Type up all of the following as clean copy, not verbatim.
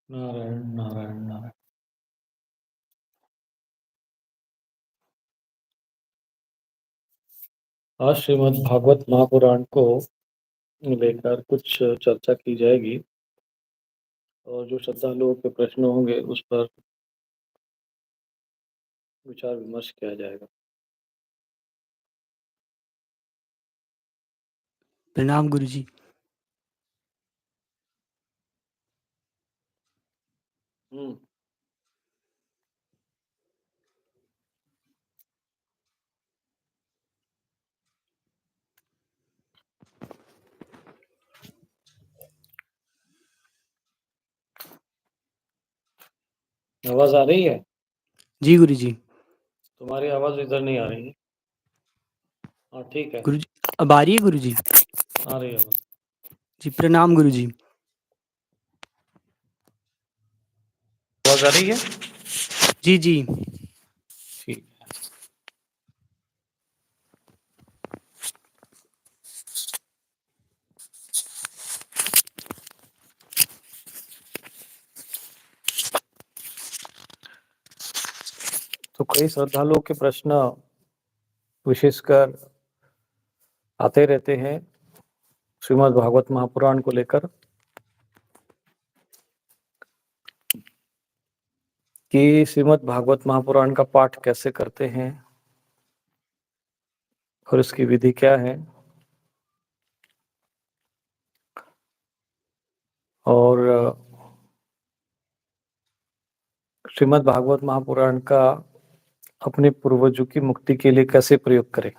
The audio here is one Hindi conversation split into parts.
नारायण, नारायण, नारायण। आज श्रीमद् भागवत महापुराण को लेकर कुछ चर्चा की जाएगी और जो श्रद्धालुओं के प्रश्न होंगे उस पर विचार विमर्श किया जाएगा। प्रणाम गुरुजी। आवाज आ रही है? जी गुरुजी। तुम्हारी आवाज इधर नहीं आ रही है। हाँ ठीक है, गुरुजी अब आ रही है गुरुजी? आ रही है आवाज। जी प्रणाम गुरुजी। आवाज आ रही है? जी जी। ठीक है। तो कई श्रद्धालुओं के प्रश्न विशेषकर आते रहते हैं श्रीमद् भागवत महापुराण को लेकर कि श्रीमद् भागवत महापुराण का पाठ कैसे करते हैं और इसकी विधि क्या है और श्रीमद् भागवत महापुराण का अपने पूर्वजों की मुक्ति के लिए कैसे प्रयोग करें।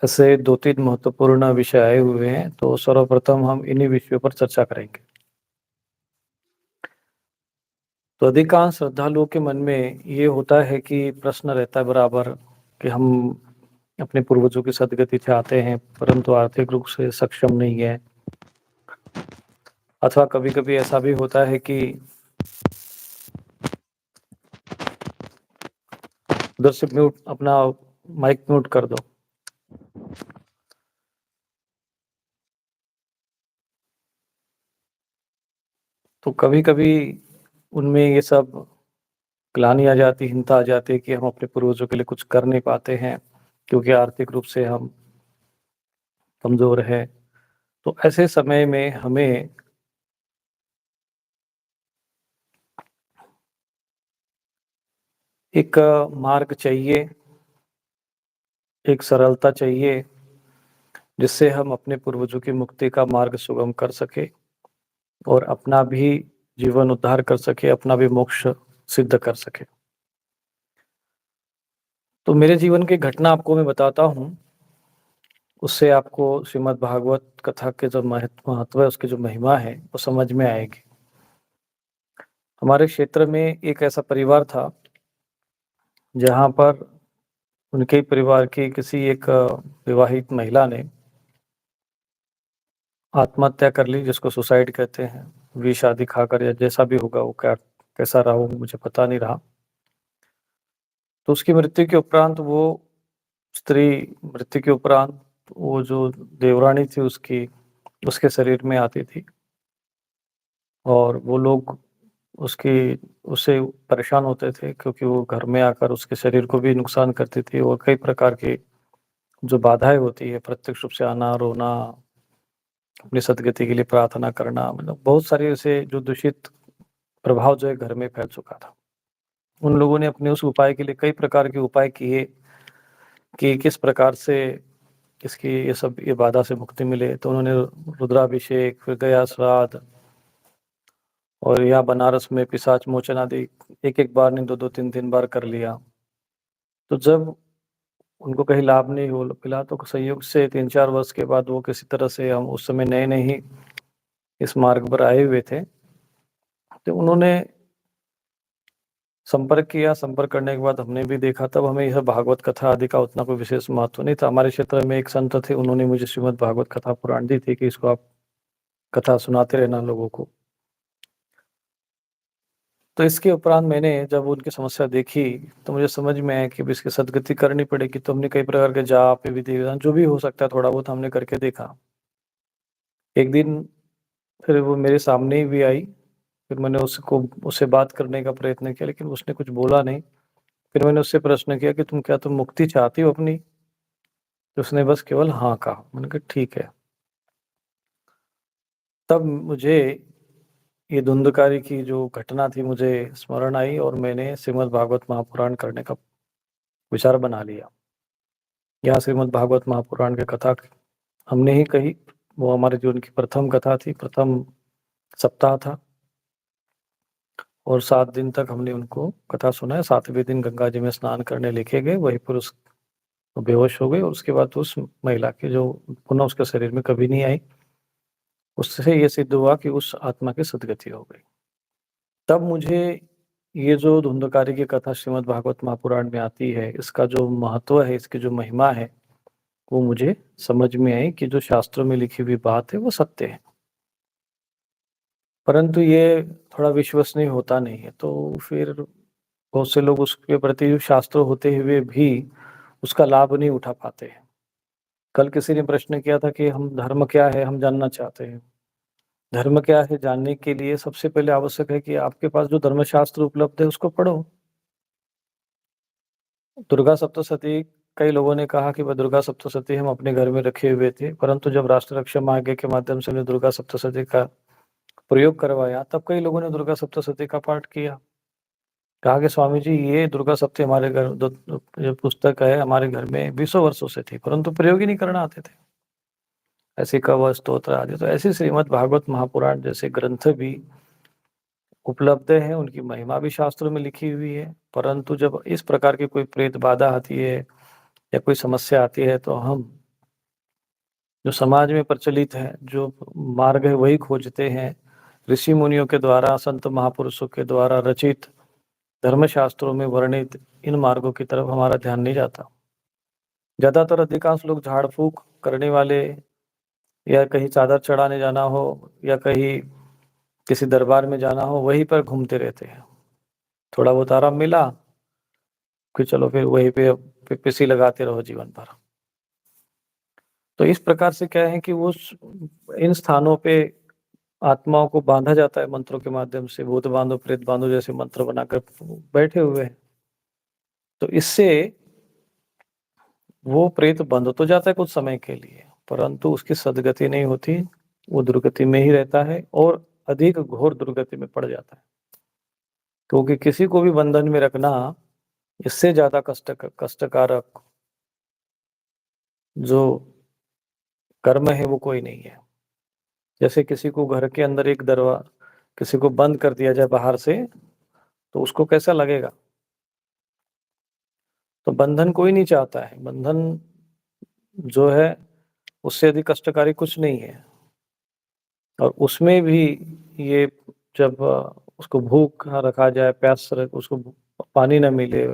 ऐसे 2-3 महत्वपूर्ण विषय आए हुए हैं, तो सर्वप्रथम हम इन्हीं विषयों पर चर्चा करेंगे। तो अधिकांश श्रद्धालुओं के मन में ये होता है कि प्रश्न रहता है बराबर कि हम अपने पूर्वजों की सद्गति चाहते हैं, परंतु आर्थिक रूप से सक्षम नहीं है। अथवा कभी-कभी ऐसा भी होता है कि उधर से म्यूट अपना माइक म्यूट कर दो। तो कभी-कभी उनमें ये सब ग्लानि आ जाती, हिंसा आ जाती है कि हम अपने पूर्वजों के लिए कुछ कर नहीं पाते हैं, क्योंकि आर्थिक रूप से हम कमज़ोर हैं। तो ऐसे समय में हमें एक मार्ग चाहिए, एक सरलता चाहिए, जिससे हम अपने पूर्वजों की मुक्ति का मार्ग सुगम कर सकें और अपना भी जीवन उद्धार कर सकें, अपना भी मोक्ष सिद्ध कर सकें। तो मेरे जीवन की घटना आपको मैं बताता हूँ, उससे आपको श्रीमद् भागवत कथा के जो महत्व है, उसकी जो महिमा है, वो समझ में आएगी। हमारे क्षेत्र में एक ऐसा परिवार था, जहाँ पर उनके परिवार की किसी एक विवाहित महिला ने आत्महत्या कर ली, जिसको सुसाइड कहते हैं। विष आदि खाकर या जैसा भी होगा, वो क्या कैसा रहा वो मुझे पता नहीं रहा। तो उसकी मृत्यु के उपरांत वो स्त्री मृत्यु के उपरांत वो जो देवरानी थी उसके शरीर में आती थी और वो लोग उससे परेशान होते थे, क्योंकि वो घर में आकर उसके शरीर को भी नुकसान करती थी और कई प्रकार की जो बाधाएं होती है, प्रत्यक्ष रूप से आना, रोना, अपनी सदगति के लिए प्रार्थना करना, मतलब बहुत सारे ऐसे जो दूषित प्रभाव जो है घर में फैल चुका था। उन लोगों ने अपने उस उपाय के लिए कई प्रकार के उपाय किए कि किस प्रकार से इसकी ये बाधा से मुक्ति मिले। तो उन्होंने रुद्राभिषेक, फिर गया श्राद्ध और यहाँ बनारस में पिशाच मोचन आदि एक-एक बार नहीं, 2-2 3-3 बार कर लिया। तो जब उनको कहीं लाभ नहीं हो मिला, तो संयोग से 3-4 वर्ष के बाद वो किसी तरह से, हम उस समय नए-नए ही इस मार्ग पर आए हुए थे, तो उन्होंने संपर्क किया। संपर्क करने के बाद हमने भी देखा, तब हमें यह भागवत कथा आदि का उतना कोई विशेष महत्व नहीं था। हमारे क्षेत्र में एक संत थे, उन्होंने मुझे श्रीमद् भागवत कथा पुराण दी थी कि इसको आप कथा सुनाते रहना लोगों को। तो इसके उपरांत मैंने जब उनकी समस्या देखी, तो मुझे समझ में आया कि अब इसकी सद्गति करनी पड़ेगी। तो हमने कई प्रकार के जाप, विधि विधान जो भी हो सकता है थोड़ा बहुत हमने करके देखा। एक दिन फिर वो मेरे सामने ही भी आई, फिर मैंने उससे बात करने का प्रयत्न किया, लेकिन उसने कुछ बोला नहीं। फिर मैंने उससे प्रश्न किया कि तुम मुक्ति चाहती हो अपनी? तो उसने बस केवल हाँ कहा। मैंने कहा ठीक है। तब मुझे ये धुंधकारी की जो घटना थी मुझे स्मरण आई और मैंने श्रीमद् भागवत महापुराण करने का विचार बना लिया। यहाँ श्रीमद् भागवत महापुराण की कथा हमने ही कही, वो हमारे जीवन की प्रथम कथा थी, प्रथम सप्ताह था और 7 दिन तक हमने उनको कथा सुनाया। 7वें दिन गंगा जी में स्नान करने लेके गए, वहीं पर वो बेहोश हो गई और उसके बाद उस महिला की जो पुनः उसके शरीर में कभी नहीं आई, उससे ये सिद्ध हुआ कि उस आत्मा की सद्गति हो गई। तब मुझे ये जो धुंधकारी की कथा श्रीमद् भागवत महापुराण में आती है, इसका जो महत्व है, इसकी जो महिमा है, वो मुझे समझ में आई कि जो शास्त्रों में लिखी हुई बात है वो सत्य है, परंतु ये थोड़ा विश्वसनीय होता नहीं है। तो फिर बहुत से लोग उसके प्रति शास्त्र होते हुए भी उसका लाभ नहीं उठा पाते हैं। कल किसी ने प्रश्न किया था कि हम धर्म क्या है, हम जानना चाहते हैं। धर्म क्या है जानने के लिए सबसे पहले आवश्यक है कि आपके पास जो धर्मशास्त्र उपलब्ध है उसको पढ़ो। दुर्गा सप्तशती, कई लोगों ने कहा कि वह दुर्गा सप्तशती हम अपने घर में रखे हुए थे, परंतु जब राष्ट्र रक्षा मार्ग के माध्यम से हमने दुर्गा सप्तशती का प्रयोग करवाया, तब कई लोगों ने दुर्गा सप्तशती का पाठ किया। कहा कि स्वामी जी ये दुर्गा सप्तशती हमारे घर जो पुस्तक है हमारे घर में 20 वर्षों से थी, परंतु प्रयोग ही नहीं करना आते थे। ऐसे कवच स्तोत्र आदि, तो ऐसे श्रीमद् भागवत महापुराण जैसे ग्रंथ भी उपलब्ध हैं, उनकी महिमा भी शास्त्रों में लिखी हुई है। परंतु जब इस प्रकार की कोई प्रेत बाधा आती है या कोई समस्या आती है, तो हम जो समाज में प्रचलित है, जो मार्ग है वही खोजते हैं। ऋषि मुनियों के द्वारा, संत महापुरुषों के द्वारा रचित धर्मशास्त्रों में वर्णित इन मार्गों की तरफ हमारा ध्यान नहीं जाता। ज़्यादातर अधिकांश लोग झाड़ फूक करने वाले या कहीं चादर चढ़ाने जाना हो या कहीं किसी दरबार में जाना हो, वहीं पर घूमते रहते हैं। थोड़ा बहुत आराम मिला कि चलो फिर वहीं पे पीसी लगाते रहो जीवन भर। तो इस प्रकार से क्या है कि इन स्थानों पे आत्माओं को बांधा जाता है मंत्रों के माध्यम से, भूत बांधो प्रेत बांधो जैसे मंत्र बनाकर बैठे हुए हैं। तो इससे वो प्रेत बंध तो जाता है कुछ समय के लिए, परंतु उसकी सद्गति नहीं होती, वो दुर्गति में ही रहता है और अधिक घोर दुर्गति में पड़ जाता है। क्योंकि किसी को भी बंधन में रखना इससे ज्यादा कष्टकारक जो कर्म है वो कोई नहीं है। जैसे किसी को घर के अंदर किसी को बंद कर दिया जाए बाहर से, तो उसको कैसा लगेगा? तो बंधन कोई नहीं चाहता है। बंधन जो है उससे अधिक कष्टकारी कुछ नहीं है। और उसमें भी ये जब उसको भूख रखा जाए, उसको पानी न मिले,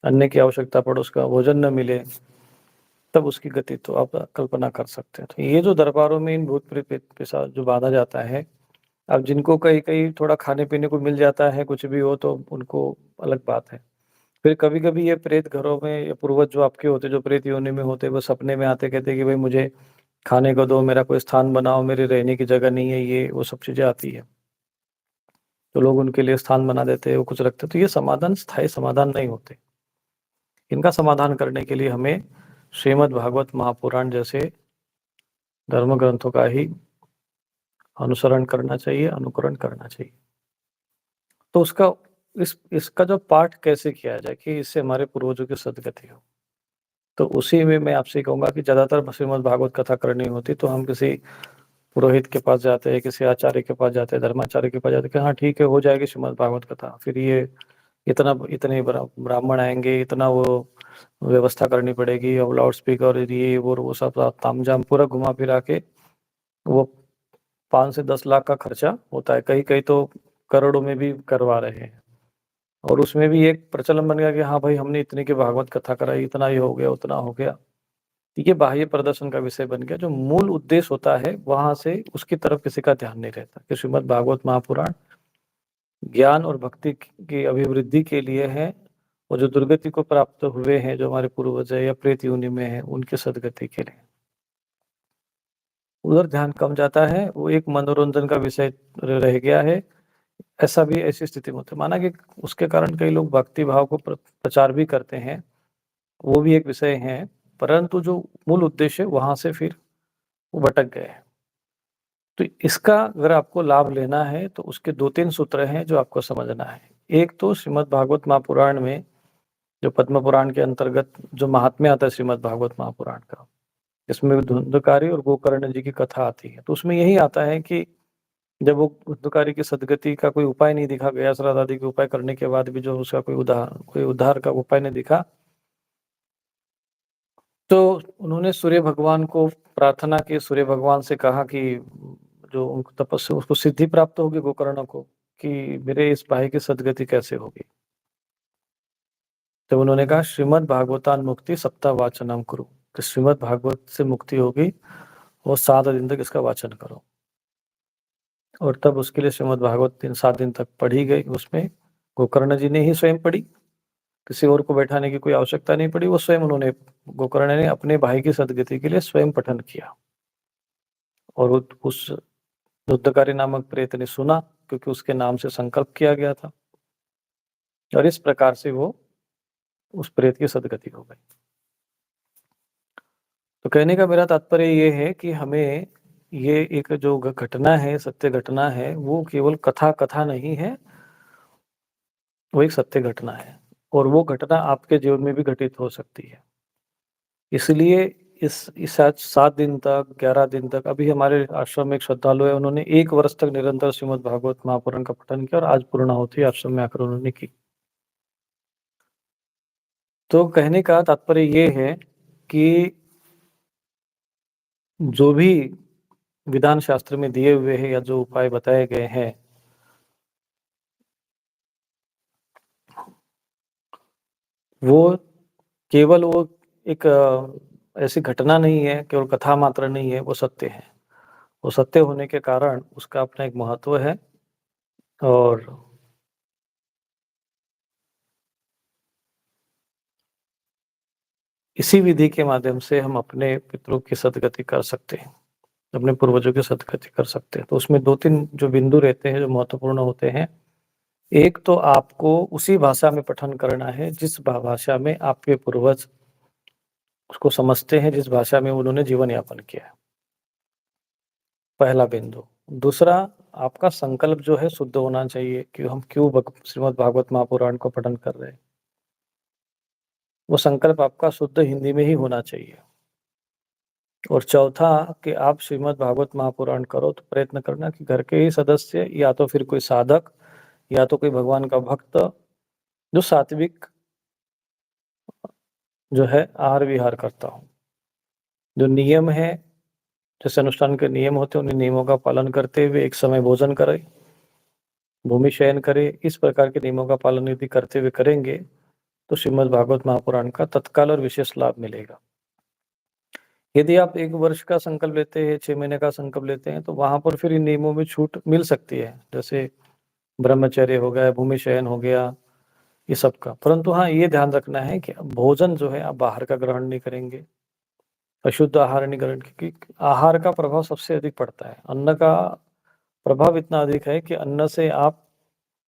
अन्न की आवश्यकता पड़े, उसका भोजन न मिले, तब उसकी गति तो आप कल्पना कर सकते हैं। तो ये जो दरबारों में इन भूत प्रेत के साथ जो बांधा जाता है, अब जिनको कहीं थोड़ा खाने पीने को मिल जाता है, कुछ भी हो तो उनको अलग बात है। फिर कभी-कभी ये प्रेत घरों में या पूर्वज जो आपके होते, जो प्रेत योनि में होते, वो सपने में आते, कहते कि भाई मुझे खाने को दो, मेरा कोई स्थान बनाओ, मेरे रहने की जगह नहीं है, ये वो सब चीज़ें आती है। तो लोग उनके लिए स्थान बना देते हैं, वो कुछ रखते हैं। तो ये समाधान स्थायी समाधान नहीं होते। इनका समाधान करने के लिए हमें श्रीमद् भागवत महापुराण जैसे धर्म ग्रंथों का ही अनुसरण करना चाहिए, अनुकरण करना चाहिए। तो इसका जो पाठ कैसे किया जाए कि इससे हमारे पूर्वजों की सद्गति हो, तो उसी में मैं आपसे कहूँगा कि ज़्यादातर श्रीमद् भागवत कथा करनी होती तो हम किसी पुरोहित के पास जाते हैं, किसी आचार्य के पास जाते हैं, धर्माचार्य के पास जाते हैं कि हाँ ठीक है, हो जाएगी श्रीमद् भागवत कथा। फिर ये इतने ब्राह्मण आएंगे, इतना वो व्यवस्था करनी पड़ेगी और लाउड स्पीकर और ये वो सब तामझाम पूरा घुमा फिरा के वो 5 से 10 लाख का खर्चा होता है। कहीं तो करोड़ों में भी करवा रहे हैं। और उसमें भी एक प्रचलन बन गया कि हाँ भाई हमने इतने की भागवत कथा कराई, इतना ही हो गया, उतना हो गया। ये बाह्य प्रदर्शन का विषय बन गया। जो मूल उद्देश्य होता है वहां से उसकी तरफ किसी का ध्यान नहीं रहता कि श्रीमद् भागवत महापुराण ज्ञान और भक्ति की अभिवृद्धि के लिए है, और जो दुर्गति को प्राप्त हुए हैं, जो हमारे पूर्वज है या प्रेत योनि में है, उनके सद्गति के लिए उधर ध्यान कम जाता है। वो एक मनोरंजन का विषय रह गया है। ऐसा भी ऐसी स्थिति में होता है। माना कि उसके कारण कई लोग भक्ति भाव को प्रचार भी करते हैं, वो भी एक विषय है, परंतु जो मूल उद्देश्य है वहाँ से फिर वो भटक गए हैं। तो इसका अगर आपको लाभ लेना है तो उसके 2-3 सूत्र हैं जो आपको समझना है। एक तो श्रीमद् भागवत महापुराण में जो पद्म पुराण के अंतर्गत जो महात्म्य आता है श्रीमद् भागवत महापुराण का, इसमें धुंधकारी और गोकर्ण जी की कथा आती है। तो उसमें यही आता है कि जब वो धुंधकारी की सदगति का कोई उपाय नहीं दिखा, गयासुर आदि के उपाय करने के बाद भी जो उसका कोई उद्धार का उपाय नहीं दिखा, तो उन्होंने सूर्य भगवान को प्रार्थना की, सूर्य भगवान से कहा कि जो उनको तपस्या उसको सिद्धि प्राप्त होगी गोकर्ण को, कि मेरे इस भाई की सदगति कैसे होगी। तो उन्होंने कहा श्रीमद् भागवतान मुक्ति सप्ताह वाचनम करो, तो श्रीमद् भागवत से मुक्ति होगी और 7 दिन तक इसका वाचन करो। और तब उसके लिए श्रीमद् भागवत 7 दिन तक पढ़ी गई। उसमें गोकर्ण जी ने ही स्वयं पढ़ी, किसी और को बैठाने की कोई आवश्यकता नहीं पड़ी। वो स्वयं उन्होंने गोकर्ण ने अपने भाई की सदगति के लिए स्वयं पठन किया। और उस धुंधकारी नामक प्रेत ने सुना, क्योंकि उसके नाम से संकल्प किया गया था, और इस प्रकार से वो उस प्रेत की सदगति हो गई। तो कहने का मेरा तात्पर्य ये है कि हमें ये एक जो घटना है, सत्य घटना है, वो केवल कथा नहीं है, वो एक सत्य घटना है, और वो घटना आपके जीवन में भी घटित हो सकती है। इसलिए इस आज 7 दिन तक, 11 दिन तक, अभी हमारे आश्रम में एक श्रद्धालु है, उन्होंने 1 वर्ष तक निरंतर श्रीमद् भागवत महापुराण का पठन किया, और आज पूर्णाहुति आश्रम में आकर उन्होंने की। तो कहने का तात्पर्य ये है कि जो भी विधान शास्त्र में दिए हुए हैं या जो उपाय बताए गए हैं, वो केवल वो एक ऐसी घटना नहीं है, केवल कथा मात्र नहीं है, वो सत्य है। वो सत्य होने के कारण उसका अपना एक महत्व है, और इसी विधि के माध्यम से हम अपने पितरों की सदगति कर सकते हैं, अपने पूर्वजों की सदगति कर सकते हैं। तो उसमें 2-3 जो बिंदु रहते हैं जो महत्वपूर्ण होते हैं। एक तो आपको उसी भाषा में पठन करना है जिस भाषा में आपके पूर्वज उसको समझते हैं, जिस भाषा में उन्होंने जीवन यापन किया है, पहला बिंदु। दूसरा, आपका संकल्प जो है शुद्ध होना चाहिए कि हम क्यों श्रीमद् भागवत महापुराण को पठन कर रहे हैं। वो संकल्प आपका शुद्ध हिंदी में ही होना चाहिए। और चौथा, कि आप श्रीमद् भागवत महापुराण करो तो प्रयत्न करना कि घर के ही सदस्य या तो फिर कोई साधक या तो कोई भगवान का भक्त जो सात्विक जो है आहार विहार करता हो, जो नियम है, जैसे अनुष्ठान के नियम होते हैं, उन नियमों का पालन करते हुए एक समय भोजन करे, भूमि शयन करे। इस प्रकार के नियमों का पालन यदि करते हुए करेंगे तो श्रीमद् भागवत महापुराण का तत्काल और विशेष लाभ मिलेगा। यदि आप 1 वर्ष का संकल्प लेते हैं, 6 महीने का संकल्प लेते हैं, तो वहां पर फिर इन नियमों में छूट मिल सकती है, जैसे ब्रह्मचर्य हो गया, भूमि शयन हो गया, ये सब का। परंतु हाँ, ये ध्यान रखना है कि भोजन जो है आप बाहर का ग्रहण नहीं करेंगे, अशुद्ध आहार नहीं ग्रहण, क्योंकि आहार का प्रभाव सबसे अधिक पड़ता है। अन्न का प्रभाव इतना अधिक है कि अन्न से आप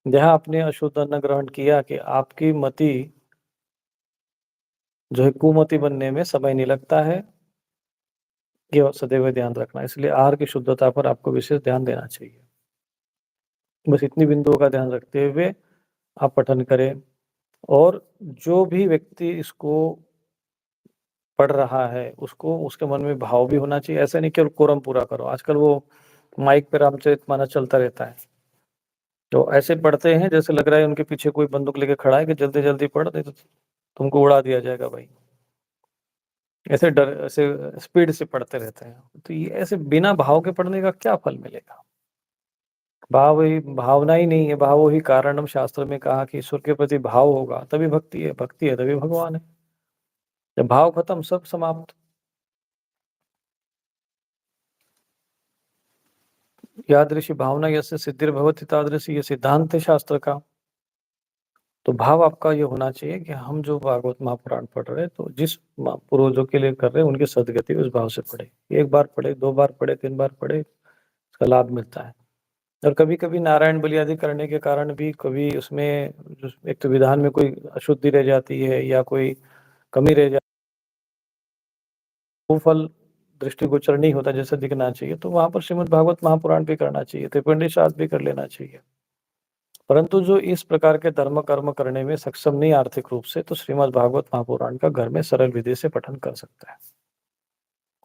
जहाँ आपने अशुद्ध अन्न ग्रहण किया कि आपकी मति जो है कुमति बनने में समय नहीं लगता है, ये सदैव ध्यान रखना। इसलिए आहार की शुद्धता पर आपको विशेष ध्यान देना चाहिए। बस इतनी बिंदुओं का ध्यान रखते हुए आप पठन करें। और जो भी व्यक्ति इसको पढ़ रहा है, उसको उसके मन में भाव भी होना चाहिए। ऐसा नहीं केवल कोरम पूरा करो। आजकल वो माइक पे रामचरितमानस चलता रहता है, तो ऐसे पढ़ते हैं जैसे लग रहा है उनके पीछे कोई बंदूक लेके खड़ा है कि जल्दी-जल्दी पढ़ नहीं तो तुमको उड़ा दिया जाएगा भाई। ऐसे स्पीड से पढ़ते रहते हैं। तो ये ऐसे बिना भाव के पढ़ने का क्या फल मिलेगा? भावना ही नहीं है। भावो ही कारणम, शास्त्र में कहा कि ईश्वर के प्रति भाव होगा तभी भक्ति है तभी भगवान है। जब भाव खत्म, सब समाप्त। यादृशी भावना यस्य सिद्धिर्भवति तादृशी, ये सिद्धांत है शास्त्र का। तो भाव आपका ये होना चाहिए कि हम जो भागवत महापुराण पढ़ रहे हैं, तो जिस पूर्वजों के लिए कर रहे हैं उनकी सदगति उस भाव से पढ़े। 1 बार पढ़े, 2 बार पढ़े, 3 बार पढ़े, इसका लाभ मिलता है। और कभी-कभी नारायण बलि आदि करने के कारण भी कभी उसमें एक तो विधान में कोई अशुद्धि रह जाती है या कोई कमी रह जाती है, वो फल दृष्टिगोचर नहीं होता जैसे दिखना चाहिए, तो वहाँ पर श्रीमद् भागवत महापुराण भी करना चाहिए, त्रिपिंडी श्राद्ध भी कर लेना चाहिए। परंतु जो इस प्रकार के धर्म कर्म करने में सक्षम नहीं आर्थिक रूप से, तो श्रीमद् भागवत महापुराण का घर में सरल विधि से पठन कर सकता है।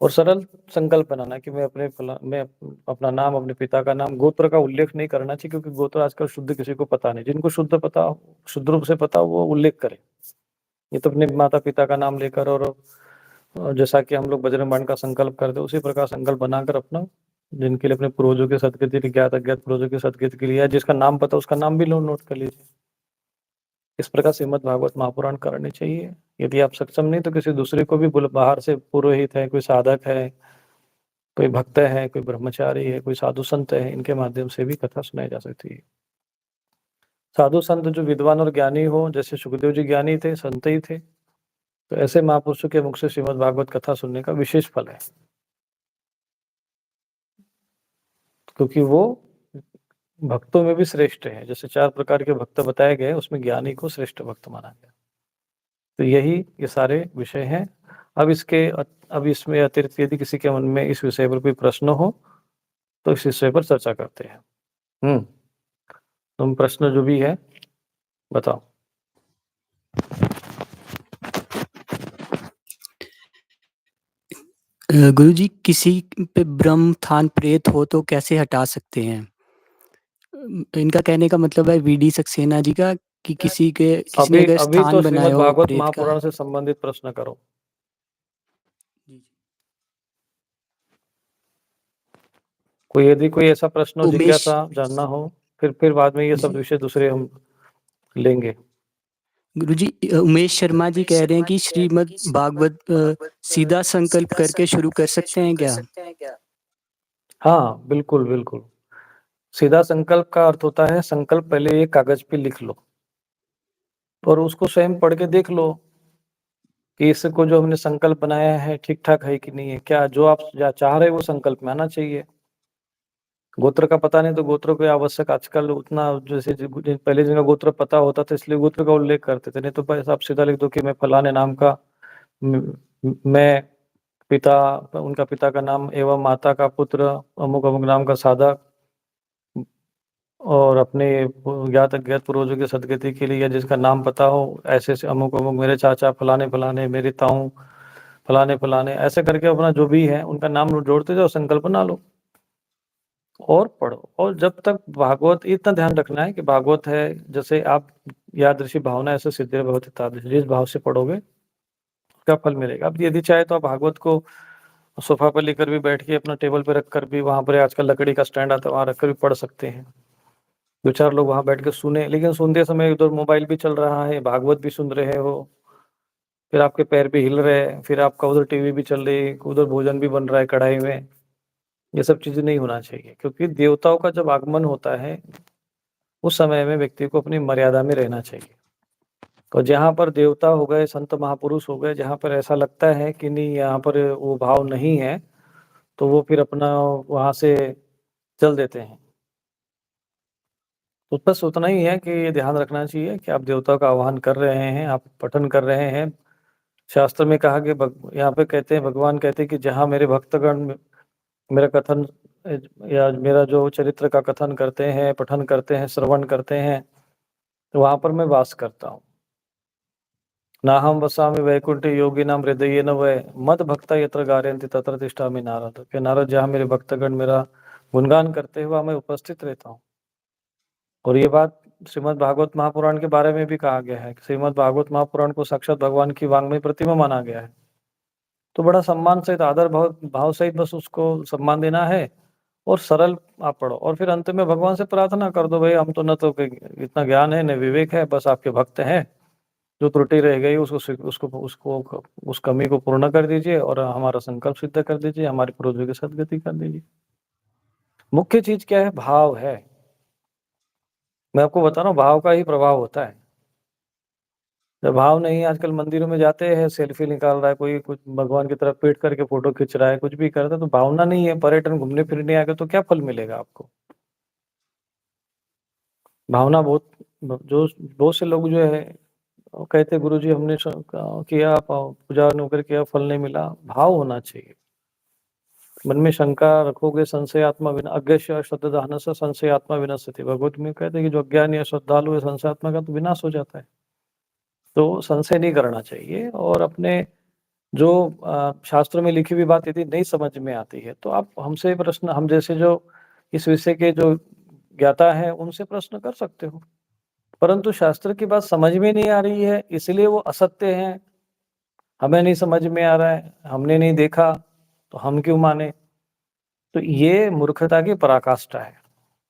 और सरल संकल्प बनाना कि मैं अपना नाम, अपने पिता का नाम, गोत्र का उल्लेख नहीं करना चाहिए, क्योंकि गोत्र आजकल शुद्ध किसी को पता नहीं। जिनको शुद्ध रूप से पता हो वो उल्लेख करें। ये तो अपने माता-पिता का नाम लेकर और जैसा कि हम लोग बजरंग बाण का संकल्प करते हैं, उसी प्रकार संकल्प बनाकर अपना, जिनके लिए अपने पूर्वजों के सद्गति, ज्ञात अज्ञात पूर्वजों के सद्गति के लिए, जिसका नाम पता उसका नाम भी नोट कर लीजिए। इस प्रकार श्रीमद् भागवत महापुराण करनी चाहिए। यदि आप सक्षम नहीं तो किसी दूसरे को भी बाहर से, पुरोहित है, कोई साधक है, कोई भक्त है, कोई ब्रह्मचारी है, कोई साधु संत है, इनके माध्यम से भी कथा सुनाई जा सकती है। साधु संत जो विद्वान और ज्ञानी हो, जैसे सुखदेव जी ज्ञानी थे, संत ही थे, तो ऐसे महापुरुषों के मुख से श्रीमद् भागवत कथा सुनने का विशेष फल है, क्योंकि वो भक्तों में भी श्रेष्ठ है। जैसे 4 प्रकार के भक्त बताए गए, उसमें ज्ञानी को श्रेष्ठ भक्त माना गया। तो यही ये सारे विषय हैं। अब इसमें अतिरिक्त यदि किसी के मन में इस विषय पर कोई प्रश्न हो तो इस विषय पर चर्चा करते हैं। तुम प्रश्न जो भी है बताओ। गुरुजी, किसी पे ब्रह्म थान प्रेत हो तो कैसे हटा सकते हैं? इनका कहने का मतलब है वीडी सक्सेना जी का, कि किसी ने अगर अभी तो स्थान श्रीमद् बनाया हो भागवत प्रेत का। महापुराण से संबंधित प्रश्न करो। यदि कोई ऐसा प्रश्न हो, जिज्ञासा जानना हो, फिर बाद में ये सब विषय दूसरे हम लेंगे। गुरुजी, उमेश शर्मा जी कह रहे हैं कि श्रीमद् भागवत सीधा संकल्प करके शुरू कर सकते हैं क्या? हाँ, बिल्कुल बिल्कुल। सीधा संकल्प का अर्थ होता है, संकल्प पहले एक कागज पे लिख लो और उसको स्वयं पढ़ के देख लो कि इसको जो हमने संकल्प बनाया है ठीक ठाक है कि नहीं है, क्या जो आप चाह रहे हो वो संकल्प में आना चाहिए। गोत्र का पता नहीं तो गोत्र को आवश्यक आजकल उतना, जैसे पहले जिनका गोत्र पता होता था इसलिए गोत्र का उल्लेख करते थे, नहीं तो बस आप सीधा लिख दो कि मैं फलाने नाम का, मैं पिता, उनका पिता का नाम एवं माता का पुत्र अमुक अमुक नाम का साधक, और अपने ज्ञात अज्ञात पूर्वजों की सदगति के लिए, या जिसका नाम पता हो, ऐसे ऐसे अमुक अमुक मेरे चाचा फलाने फलाने, मेरी ताऊ फलाने फलाने, ऐसे करके अपना जो भी है उनका नाम जोड़ते जाओ, संकल्प बना लो और पढ़ो। और जब तक भागवत, इतना ध्यान रखना है कि भागवत है, जैसे आप यादृशी भावना ऐसे सिद्धि भवति तादृशी, जिस भाव से पढ़ोगे उसका फल मिलेगा। अब यदि चाहे तो आप भागवत को सोफा पर लेकर भी बैठ के, अपना टेबल पे रखकर भी, वहां पर आजकल लकड़ी का स्टैंड आता है, वहां रखकर भी पढ़ सकते हैं। 2-4 लोग वहां बैठ के सुने, लेकिन सुनते समय उधर मोबाइल भी चल रहा है, भागवत भी सुन रहे हो, फिर आपके पैर भी हिल रहे हैं, फिर आपका उधर टीवी भी चल रही है, उधर भोजन भी बन रहा है कढ़ाई में। ये सब चीजें नहीं होना चाहिए, क्योंकि देवताओं का जब आगमन होता है उस समय में व्यक्ति को अपनी मर्यादा में रहना चाहिए। तो जहाँ पर देवता हो गए, संत महापुरुष हो गए, जहाँ पर ऐसा लगता है कि नहीं यहाँ पर वो भाव नहीं है, तो वो फिर अपना वहां से चल देते हैं। तो बस उतना ही है कि ये ध्यान रखना चाहिए कि आप देवताओं का आह्वान कर रहे हैं, आप पठन कर रहे हैं। शास्त्र में कहा कि यहाँ पे कहते हैं, भगवान कहते हैं कि जहाँ मेरे भक्तगण मेरा कथन या मेरा जो चरित्र का कथन करते हैं, पठन करते हैं, श्रवण करते हैं, तो वहां पर मैं वास करता हूँ। नाहम वसामि वैकुंठे योगिनाम हृदयेन वै मद भक्ता यत्र गारयन्ति तत्र तिष्ठामि नारद। कि नारद, जहाँ मेरे भक्तगण मेरा गुणगान करते हुए मैं उपस्थित रहता हूँ। और ये बात श्रीमद् भागवत महापुराण के बारे में भी कहा गया है कि श्रीमद् भागवत महापुराण को साक्षात भगवान की वांग्मय प्रतिमा माना गया है। तो बड़ा सम्मान सहित, आदर भाव सहित बस उसको सम्मान देना है और सरल आप पढ़ो, और फिर अंत में भगवान से प्रार्थना कर दो, भाई हम तो न तो इतना ज्ञान है न विवेक है, बस आपके भक्त हैं, जो त्रुटि रह गई उसको उस कमी को पूर्ण कर दीजिए और हमारा संकल्प सिद्ध कर दीजिए, हमारे पूर्वजों की सदगति कर दीजिए। मुख्य चीज क्या है? भाव है। मैं आपको बता रहा हूँ, भाव का ही प्रभाव होता है। जब भाव नहीं, आजकल मंदिरों में जाते हैं, सेल्फी निकाल रहा है कोई, कुछ भगवान की तरफ पीट करके फोटो खींच रहा है, कुछ भी करता है, तो भावना नहीं है, पर्यटन घूमने फिरने आएगा तो क्या फल मिलेगा आपको? भावना बहुत से लोग जो है वो कहते गुरुजी हमने किया पूजा नौकर किया फल नहीं मिला। भाव होना चाहिए। मन में शंका रखोगे संशयात्मा विना अज्ञस्य श्रद्धानस्य संशयात्मा विनश्यति। भगवत में कहते हैं कि जो अज्ञानी या श्रद्धालु है संशयात्मा का तो विनाश हो जाता है। तो संशय नहीं करना चाहिए और अपने जो शास्त्रों में लिखी हुई बात यदि नहीं समझ में आती है तो आप हमसे प्रश्न हम जैसे जो इस विषय के जो ज्ञाता हैं उनसे प्रश्न कर सकते हो। परंतु शास्त्र की बात समझ में नहीं आ रही है इसलिए वो असत्य है, हमें नहीं समझ में आ रहा है, हमने नहीं देखा तो हम क्यों माने। तो ये मूर्खता की पराकाष्ठा है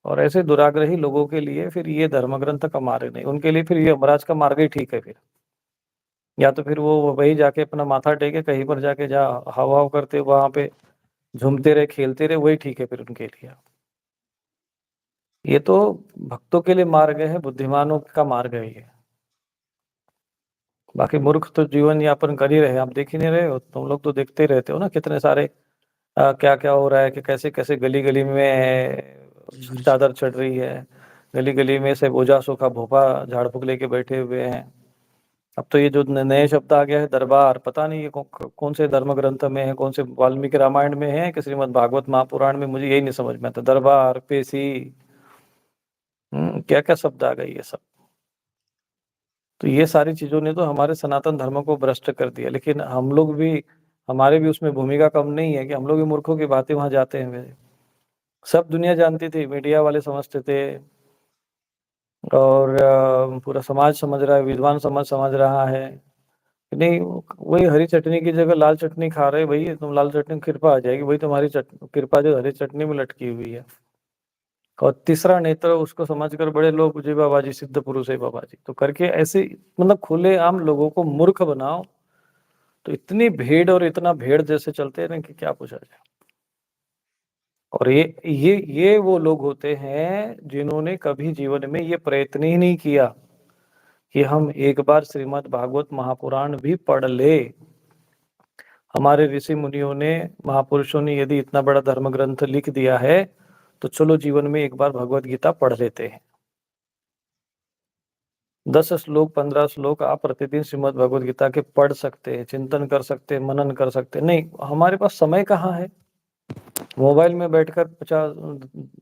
और ऐसे दुराग्रही लोगों के लिए फिर ये धर्म ग्रंथ का मार्ग नहीं, उनके लिए फिर ये यमराज का मार्ग ही ठीक है। फिर या तो फिर वो वही जाके अपना माथा टेके कहीं पर जाके जहाँ हाव-हाव करते वहाँ पे झूमते रहे, खेलते रहे, वही ठीक है फिर उनके लिए। ये तो भक्तों के लिए मार्ग है, बुद्धिमानों का मार्ग है ये। बाकी मूर्ख तो जीवन यापन कर ही रहे हैं, आप देख ही नहीं रहे हो, तुम लोग तो देखते ही रहते हो ना कितने सारे क्या-क्या हो रहा है कि कैसे-कैसे गली-गली में जी गुरुजी। चादर चढ़ रही है, गली-गली में से ओझा सूखा भोपा झाड़-फूँक लेके बैठे हुए हैं। अब तो ये जो नए शब्द आ गया है दरबार, पता नहीं ये कौन से धर्म ग्रंथ में है, कौन से वाल्मीकि रामायण में है कि श्रीमद् भागवत महापुराण में, मुझे यही नहीं समझ में आता। दरबार, पेशी, क्या-क्या शब्द आ गए ये सब। तो ये सारी चीज़ों ने तो हमारे सनातन धर्म को भ्रष्ट कर दिया, लेकिन हम लोग भी हमारी भी उसमें भूमिका कम नहीं है कि हम लोग भी मूर्खों की भांति वहाँ जाते हैं। सब दुनिया जानती थी, मीडिया वाले समझते थे और पूरा समाज समझ रहा है, विद्वान समाज समझ रहा है। नहीं, वही हरी चटनी की जगह लाल चटनी खा रहे भई, तुम लाल चटनी कृपा आ जाएगी, वही तुम्हारी कृपा जो हरी चटनी में लटकी हुई है। और तीसरा नेत्र उसको समझकर बड़े लोग जी बाबा जी सिद्ध पुरुष है बाबा जी, तो करके ऐसे मतलब खुलेआम लोगों को मूर्ख बनाओ, तो इतनी भीड़ और इतना भेड़ जैसे चलते हैं ना कि क्या पूछा जाए। और ये वो लोग होते हैं जिन्होंने कभी जीवन में ये प्रयत्न ही नहीं किया कि हम एक बार श्रीमद् भागवत महापुराण भी पढ़ ले। हमारे ऋषि मुनियों ने, महापुरुषों ने यदि इतना बड़ा धर्म ग्रंथ लिख दिया है तो चलो जीवन में एक बार भगवत गीता पढ़ लेते हैं। 10 श्लोक 15 श्लोक आप प्रतिदिन श्रीमद् भगवत गीता के पढ़ सकते हैं, चिंतन कर सकते हैं, मनन कर सकते हैं। नहीं, हमारे पास समय कहाँ है। मोबाइल में बैठकर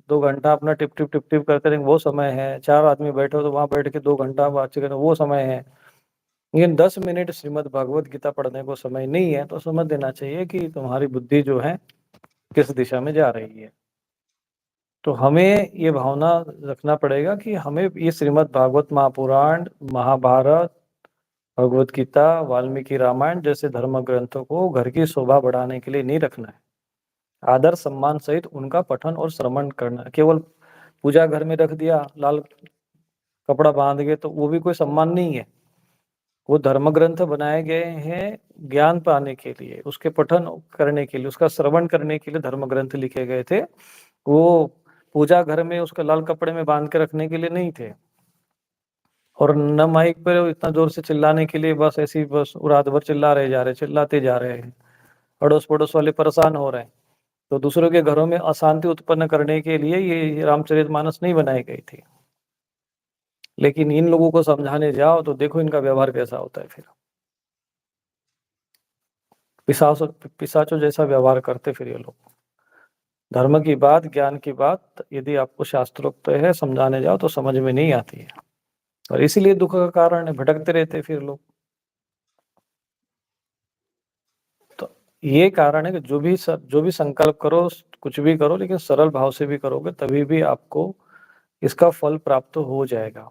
2 घंटा अपना टिप टिप टिप टिप करते रहेंगे, वो समय है। 4 आदमी बैठे हो तो वहां बैठ के 2 घंटा बातचीत करें, वो समय है। लेकिन 10 मिनट श्रीमद् भागवत गीता पढ़ने को समय नहीं है, तो समझ देना चाहिए कि तुम्हारी बुद्धि जो है किस दिशा में जा रही है। तो हमें ये भावना रखना पड़ेगा कि हमें ये श्रीमद् भागवत महापुराण, महाभारत, भगवत गीता, वाल्मीकि रामायण जैसे धर्म ग्रंथों को घर की शोभा बढ़ाने के लिए नहीं रखना है। आदर सम्मान सहित उनका पठन और श्रवण करना। केवल पूजा घर में रख दिया, लाल कपड़ा बांध के, तो वो भी कोई सम्मान नहीं है। वो धर्म ग्रंथ बनाए गए हैं ज्ञान पाने के लिए, उसके पठन करने के लिए, उसका श्रवण करने के लिए धर्म ग्रंथ लिखे गए थे। वो पूजा घर में उसका लाल कपड़े में बांध के रखने के लिए नहीं थे। और न माइक पर इतना जोर से चिल्लाने के लिए, बस ऐसी बस रात भर चिल्लाते जा रहे हैं। अड़ोस पड़ोस वाले परेशान हो रहे हैं। तो दूसरों के घरों में अशांति उत्पन्न करने के लिए ये रामचरितमानस नहीं बनाई गई थी। लेकिन इन लोगों को समझाने जाओ तो देखो इनका व्यवहार कैसा होता है फिर। पिशाचों जैसा व्यवहार करते फिर ये लोग। धर्म की बात, ज्ञान की बात यदि आपको शास्त्रोक्त है, समझाने जाओ तो समझ में नहीं आती है। और इसीलिए दुख का कारण है, भटकते रहते फिर लोग। तो ये कारण है कि जो भी संकल्प करो, कुछ भी करो, लेकिन सरल भाव से भी करोगे तभी भी आपको इसका फल प्राप्त हो जाएगा।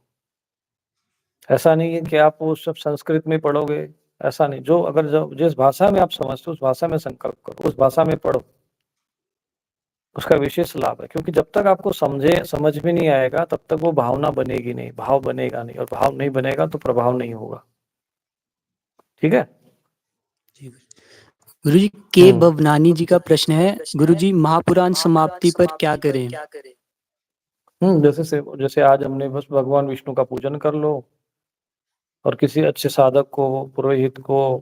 ऐसा नहीं है कि आप वो सब संस्कृत में पढ़ोगे, ऐसा नहीं। जो अगर जिस भाषा में आप समझते हो उस भाषा में संकल्प करो, उस भाषा में पढ़ो, उसका विशेष लाभ है। क्योंकि जब तक आपको समझ में नहीं आएगा तब तक वो भावना बनेगी नहीं, भाव बनेगा नहीं, और भाव नहीं बनेगा तो प्रभाव नहीं होगा। ठीक है। गुरुजी के बवनानी जी का प्रश्न है, गुरुजी महापुराण समाप्ति पर क्या करें? जैसे आज हमने बस भगवान विष्णु का पूजन कर लो और किसी अच्छे साधक को, पुरोहित को,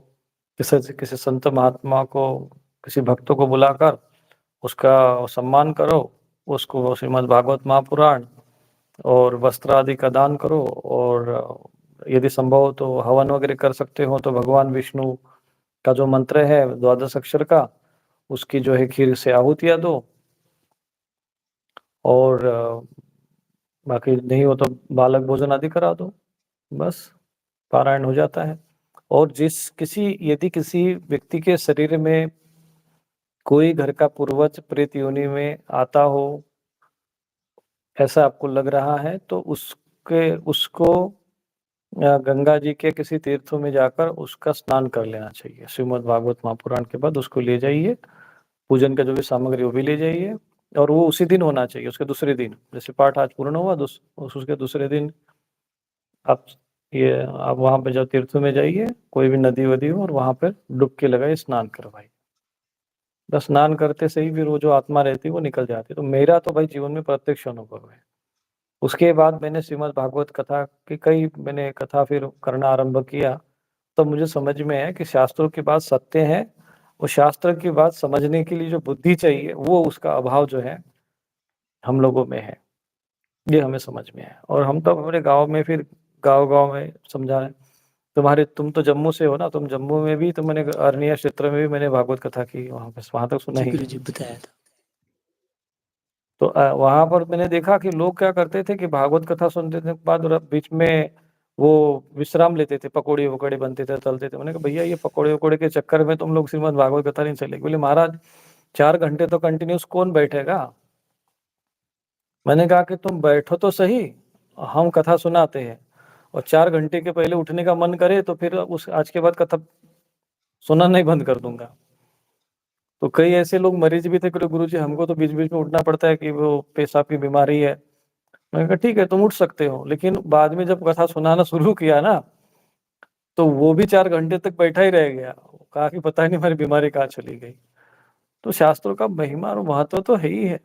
किसी संत महात्मा को, किसी भक्त को बुलाकर उसका सम्मान करो। उसको श्रीमद् भागवत महापुराण और वस्त्र आदि का दान करो, और यदि संभव हो तो हवन वगैरह कर सकते हो तो भगवान विष्णु का जो मंत्र है 12 अक्षर का, उसकी जो है खीर से आहुतियाँ दो, और बाकी नहीं हो तो बालक भोजन आदि करा दो, बस पारायण हो जाता है। और यदि किसी व्यक्ति के शरीर में कोई घर का पूर्वज प्रेत योनि में आता हो, ऐसा आपको लग रहा है, तो उसको गंगा जी के किसी तीर्थों में जाकर उसका स्नान कर लेना चाहिए। श्रीमद् भागवत महापुराण के बाद उसको ले जाइए, पूजन का जो भी सामग्री वो भी ले जाइए, और वो उसी दिन होना चाहिए, उसके दूसरे दिन। जैसे पाठ आज पूर्ण हुआ, उसके दूसरे दिन आप वहाँ पे जब तीर्थों में जाइए, कोई भी नदी वदी हो, और वहाँ पर डुबकी लगाइए, स्नान करवाइए। बस स्नान करते से ही फिर वो जो आत्मा रहती है वो निकल जाती है। तो मेरा तो भाई जीवन में प्रत्यक्ष अनुभव है। उसके बाद मैंने श्रीमद् भागवत कथा की मैंने कथा फिर करना आरंभ किया, तो मुझे समझ में आया कि शास्त्रों की बात सत्य है, और शास्त्र की बात समझने के लिए जो बुद्धि चाहिए वो उसका अभाव जो है हम लोगों में है, ये हमें समझ में आया। और हम तो अपने गाँव में फिर गाँव-गाँव में समझा रहे हैं। तुम तो जम्मू से हो ना, तुम जम्मू में भी तो मैंने अरनिया क्षेत्र में भी मैंने भागवत कथा की, वहाँ तक सुना जी ही है। गुरुजी बताया था। तो वहाँ पर मैंने देखा कि लोग क्या करते थे कि भागवत कथा सुनते थे के बाद बीच में वो विश्राम लेते थे, पकौड़े-वकौड़े बनते थे, तलते थे। मैंने कहा भैया ये पकौड़े-वकौड़े के चक्कर में तुम लोग श्रीमद् भागवत कथा नहीं चलेगी। बोले महाराज 4 घंटे तो कंटिन्यूअस कौन बैठेगा? मैंने कहा कि तुम बैठो तो सही, हम कथा सुनाते हैं, और 4 घंटे के पहले उठने का मन करे तो फिर आज के बाद कथा सुनना नहीं बंद कर दूंगा। तो कई ऐसे लोग मरीज भी थे कि गुरुजी हमको तो बीच-बीच में उठना पड़ता है कि वो पेशाब की बीमारी है। मैंने कहा ठीक है तुम उठ सकते हो, लेकिन बाद में जब कथा सुनाना शुरू किया ना, तो वो भी 4 घंटे तक बैठा ही रह गया। कहा कि पता नहीं हमारी बीमारी कहाँ चली गई। तो शास्त्रों का महिमा और महत्व तो है ही है।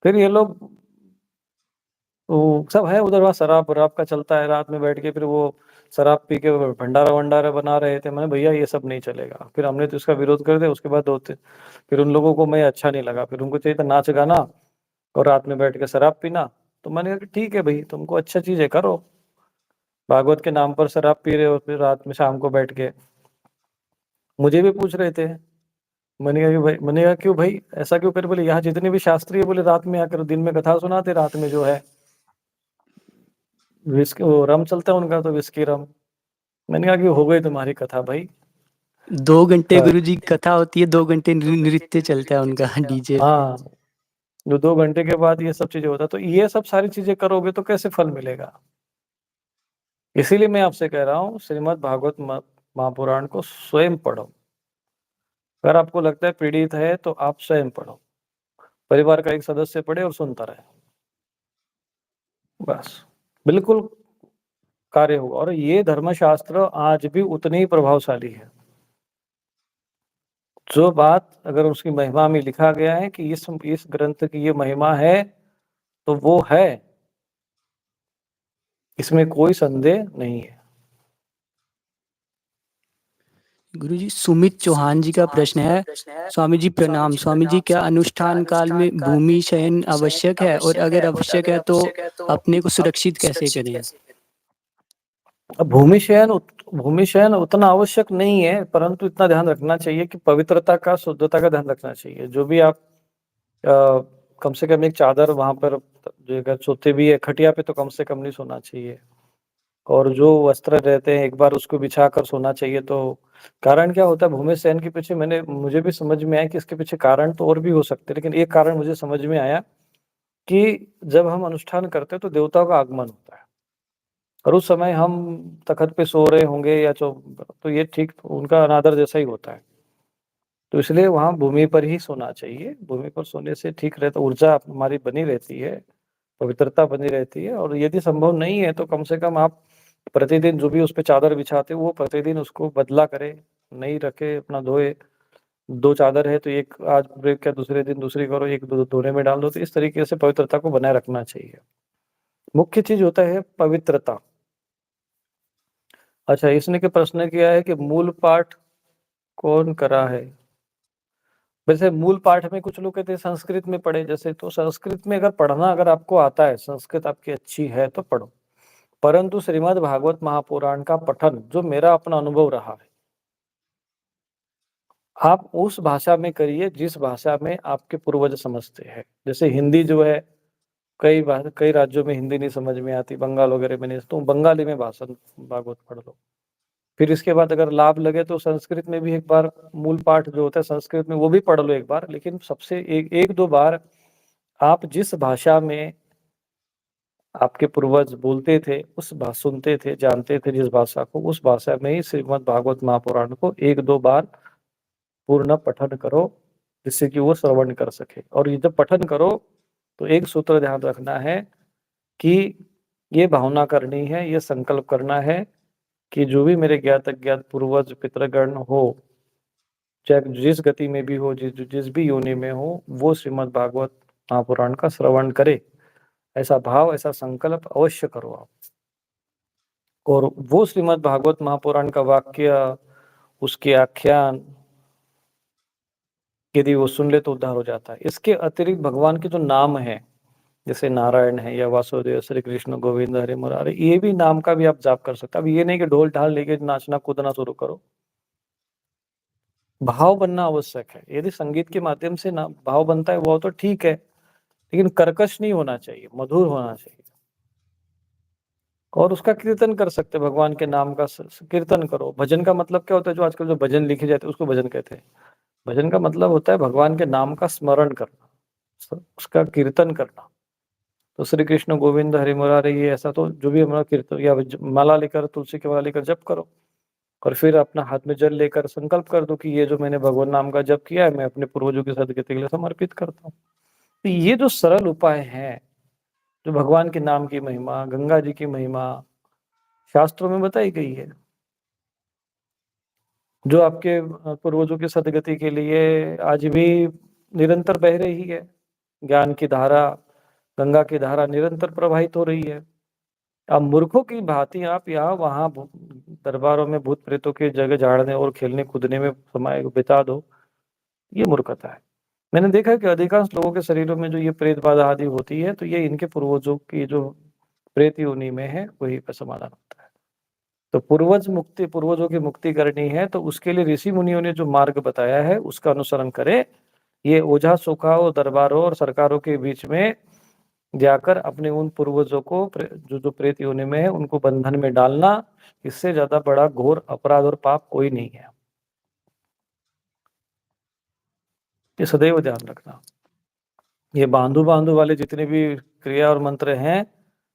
फिर ये लोग सब है उधर, वहाँ शराब-वराब का चलता है, रात में बैठ के फिर वो शराब पी के भंडारा-वंडारा बना रहे थे। मैंने भैया ये सब नहीं चलेगा। फिर हमने तो इसका विरोध कर दिया। उसके बाद 2-3 फिर उन लोगों को मैं अच्छा नहीं लगा। फिर उनको चाहिए था नाच-गाना और रात में बैठ के शराब पीना। तो मैंने कहा कि ठीक है भई, तुमको अच्छा चीज़ है करो। भागवत के नाम पर शराब पी रहे हो, फिर रात में शाम को बैठ के। मुझे भी पूछ रहे थे। मैंने कहा क्यों भाई ऐसा क्यों करे? बोले यहाँ जितने भी शास्त्री है बोले रात में आकर दिन में कथा सुनाते, रात में जो है विस्की वो रम चलता है उनका, तो विस्की रम। मैंने कहा कि हो गई तुम्हारी कथा भाई। 2 घंटे गुरुजी कथा होती है, 2 घंटे नृत्य चलता है उनका डीजे पे। हाँ, जो 2 घंटे के बाद ये सब चीजें होता है, तो ये सब सारी चीजें करोगे तो कैसे फल मिलेगा? इसीलिए मैं आपसे कह रहा हूँ श्रीमद् भागवत महापुराण को स्वयं पढ़ो। अगर आपको लगता है पीड़ित है तो आप स्वयं पढ़ो, परिवार का एक सदस्य पढ़े और सुनता रहे, बस बिल्कुल कार्य होगा। और ये धर्मशास्त्र आज भी उतने ही प्रभावशाली है। जो बात अगर उसकी महिमा में लिखा गया है कि इस ग्रंथ की ये महिमा है, तो वो है, इसमें कोई संदेह नहीं है। गुरुजी सुमित चौहान जी का प्रश्न है, स्वामी जी प्रणाम। स्वामी जी क्या अनुष्ठान काल में भूमि शयन आवश्यक है, और अगर आवश्यक है तो अपने को सुरक्षित कैसे करें? अब भूमि शयन उतना आवश्यक नहीं है, परंतु इतना ध्यान रखना चाहिए कि पवित्रता का, शुद्धता का ध्यान रखना चाहिए। जो भी आप कम से कम एक चादर वहां पर, जो अगर सोते भी है खटिया पे, तो कम से कम नहीं सोना चाहिए। और जो वस्त्र रहते हैं एक बार उसको बिछा कर सोना चाहिए। तो कारण क्या होता है भूमि शयन के पीछे, मुझे भी समझ में आया कि इसके पीछे कारण तो और भी हो सकते हैं, लेकिन एक कारण मुझे समझ में आया कि जब हम अनुष्ठान करते हैं तो देवताओं का आगमन होता है, और उस समय हम तख्त पे सो रहे होंगे या तो ये ठीक उनका अनादर जैसा ही होता है। तो इसलिए वहाँ भूमि पर ही सोना चाहिए। भूमि पर सोने से ठीक रहता, ऊर्जा हमारी बनी रहती है, पवित्रता बनी रहती है। और यदि संभव नहीं है तो कम से कम आप प्रतिदिन जो भी उस पे चादर बिछाते हो वो प्रतिदिन उसको बदला करें, नई रखे, अपना धोए। 2 चादर है तो एक आज ब्रेक किया, दूसरे दिन दूसरी करो, एक धोने में डाल दो। तो इस तरीके से पवित्रता को बनाए रखना चाहिए। मुख्य चीज़ होता है पवित्रता। अच्छा, इसने के प्रश्न किया है कि मूल पाठ कौन करा है? वैसे मूल पाठ में कुछ लोग कहते हैं संस्कृत में पढ़े, जैसे तो संस्कृत में अगर पढ़ना अगर आपको आता है, संस्कृत आपकी अच्छी है तो पढ़ो, परंतु श्रीमद् भागवत महापुराण का पठन जो मेरा अपना अनुभव रहा है, आप उस भाषा में करिए जिस भाषा में आपके पूर्वज समझते हैं। जैसे हिंदी जो है, कई राज्यों में हिंदी नहीं समझ में आती, बंगाल वगैरह में नहीं, तो बंगाली में भाषण भागवत पढ़ लो। फिर इसके बाद अगर लाभ लगे तो संस्कृत में भी एक बार मूल पाठ जो होता है संस्कृत में वो भी पढ़ लो एक बार, लेकिन सबसे एक दो बार आप जिस भाषा में आपके पूर्वज बोलते थे, उस सुनते थे, जानते थे जिस भाषा को, उस भाषा में ही श्रीमद् भागवत महापुराण को एक दो बार पूर्ण पठन करो, जिससे कि वो श्रवण कर सके। और ये जब पठन करो तो एक सूत्र ध्यान रखना है कि ये भावना करनी है, ये संकल्प करना है कि जो भी मेरे ज्ञात अज्ञात पूर्वज पितृगण हो, चाहे जिस गति में भी हो, जिस भी योनि में हो, वो श्रीमद् भागवत महापुराण का श्रवण करे। ऐसा भाव, ऐसा संकल्प अवश्य करो आप। और वो श्रीमद् भागवत महापुराण का वाक्य, उसके आख्यान यदि वो सुन ले तो उद्धार हो जाता है। इसके अतिरिक्त भगवान के जो नाम है, जैसे नारायण है या वासुदेव, श्री कृष्ण, गोविंद, हरे मुरारे, ये भी नाम का भी आप जाप कर सकते हैं। अब ये नहीं कि ढोल ढाल लेके नाचना कूदना शुरू करो, भाव बनना आवश्यक है। यदि संगीत के माध्यम से ना भाव बनता है वो तो ठीक है, लेकिन कर्कश नहीं होना चाहिए, मधुर होना चाहिए। और उसका कीर्तन कर सकते, भगवान के नाम का कीर्तन करो। भजन का मतलब क्या होता है, जो आजकल जो भजन लिखे जाते हैं उसको भजन कहते हैं। भजन का मतलब होता है भगवान के नाम का स्मरण करना, उसका कीर्तन करना। तो श्री कृष्ण, गोविंद, हरि मुरारे, ये ऐसा तो जो भी हमारा कीर्तन, या माला लेकर, तुलसी की माला लेकर जप करो, और फिर अपना हाथ में जल लेकर संकल्प कर दो कि ये जो मैंने भगवान नाम का जप किया है, मैं अपने पूर्वजों की सदगति के लिए समर्पित करता हूँ। तो ये जो सरल उपाय हैं, जो भगवान के नाम की महिमा, गंगा जी की महिमा शास्त्रों में बताई गई है, जो आपके पूर्वजों की सदगति के लिए आज भी निरंतर बह रही है। ज्ञान की धारा, गंगा की धारा निरंतर प्रवाहित हो रही है। अब मूर्खों की भांति आप यहाँ वहां दरबारों में भूत प्रेतों के जगह झाड़ने और खेलने कूदने में समय बिता दो, ये मूर्खता है। मैंने देखा है कि अधिकांश लोगों के शरीरों में जो ये प्रेत बाधा आदि होती है, तो ये इनके पूर्वजों की जो प्रेत योनि में है वही पर समाधान होता है। तो पूर्वजों की मुक्ति करनी है तो उसके लिए ऋषि मुनियों ने जो मार्ग बताया है उसका अनुसरण करे। ये ओझा सुखाओ दरबारों और सरकारों के बीच में जाकर अपने उन पूर्वजों को जो प्रेत योनि में है उनको बंधन में डालना, इससे ज्यादा बड़ा घोर अपराध और पाप कोई नहीं है। ये सदैव ध्यान रखना। ये बांधु बांधु वाले जितने भी क्रिया और मंत्र हैं,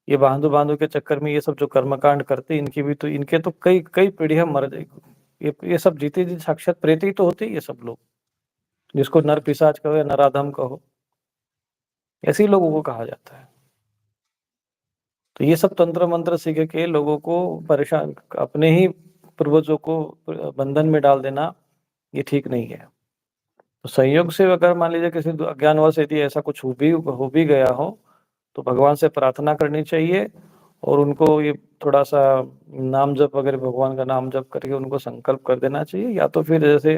ये बांधु बांधु के चक्कर में ये सब जो कर्मकांड करते, इनकी भी तो इनके तो कई कई पीढ़ियां मर जाएगी। ये सब जीते जी साक्षात प्रेत ही तो होते हैं ये सब लोग, जिसको नर पिशाच कहो या नराधम कहो, ऐसे ही लोगों को कहा जाता है। तो ये सब तंत्र मंत्र सीख के लोगों को परेशान, अपने ही पूर्वजों को बंधन में डाल देना, ये ठीक नहीं है। तो संयोग से अगर मान लीजिए किसी अज्ञानवश यदि ऐसा कुछ हो भी गया हो, तो भगवान से प्रार्थना करनी चाहिए और उनको ये थोड़ा सा नाम जप वगैरह, भगवान का नाम जप करके उनको संकल्प कर देना चाहिए। या तो फिर जैसे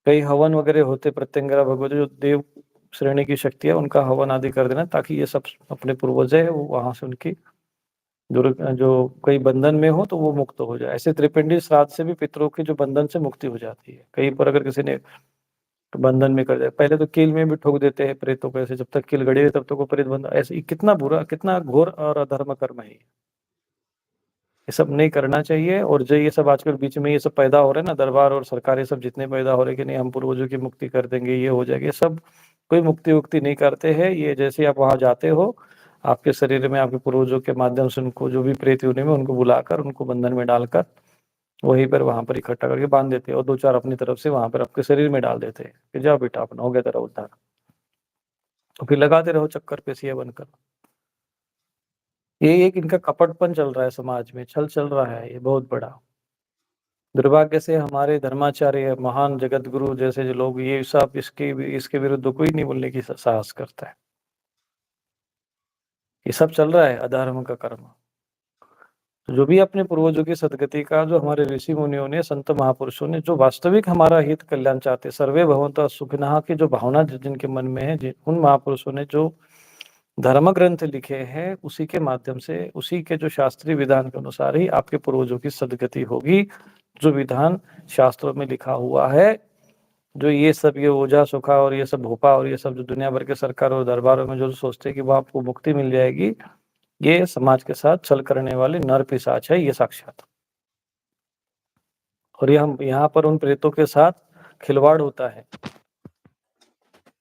कई हवन वगैरह होते, प्रत्यंगरा भगवती जो देव श्रेणी की शक्ति है, उनका हवन आदि कर देना, ताकि ये सब अपने पूर्वज है वो वहां से उनकी जो कई बंधन में हो तो वो मुक्त हो जाए। ऐसे त्रिपिंडी श्राद्ध से भी पितरों की जो बंधन से मुक्ति हो जाती है। कहीं पर अगर किसी ने बंधन में कर दिया, पहले तो कील में भी ठोक देते हैं प्रेतों को, ऐसे जब तक कील गड़ी है तब तक वो प्रेत बंधा, ऐसे कितना बुरा, कितना घोर और अधर्म कर्म है ये सब नहीं करना चाहिए। और जो ये सब आजकल बीच में ये सब पैदा हो रहे हैं ना, दरबार और सरकार, ये सब जितने पैदा हो रहे हैं कि नहीं हम पूर्वजों की मुक्ति कर देंगे, ये हो जाएगा, ये सब कोई मुक्ति वुक्ति नहीं करते हैं। ये जैसे आप वहां जाते हो, आपके शरीर में आपके पूर्वजों के माध्यम से उनको जो भी प्रेत योनि में उनको बुलाकर उनको बंधन में डालकर वहीं पर वहां पर इकट्ठा करके बांध देते हैं, और दो चार अपनी तरफ से वहां पर आपके शरीर में डाल देते हैं कि जाओ बेटा अपना हो गया तेरा उद्धार। तो फिर लगाते रहो चक्कर पे सिया बनकर। ये एक इनका कपटपन चल रहा है समाज में, छल चल रहा है ये बहुत बड़ा। दुर्भाग्य से हमारे धर्माचार्य, महान जगत गुरु जैसे जो लोग, ये सब इसके विरुद्ध कोई नहीं बोलने की साहस करता है। ये सब चल रहा है अधर्म का कर्म। तो जो भी अपने पूर्वजों की सद्गति का, जो हमारे ऋषि मुनियों ने, संत महापुरुषों ने, जो वास्तविक हमारा हित कल्याण चाहते, सर्वे भवन्तः सुखिनः की जो भावना जिनके मन में है, उन महापुरुषों ने जो धर्म ग्रंथ लिखे हैं, उसी के माध्यम से, उसी के जो शास्त्रीय विधान के अनुसार ही आपके पूर्वजों की सद्गति होगी। जो विधान शास्त्रों में लिखा हुआ है, जो ये सब, ये ओझा सुखा और ये सब भोपा और ये सब जो दुनिया भर के सरकार और दरबारों में जो सोचते हैं कि वो आपको मुक्ति मिल जाएगी, ये समाज के साथ छल करने वाले नर पिशाच है, ये साक्षात। और ये हम यहाँ पर उन प्रेतों के साथ खिलवाड़ होता है,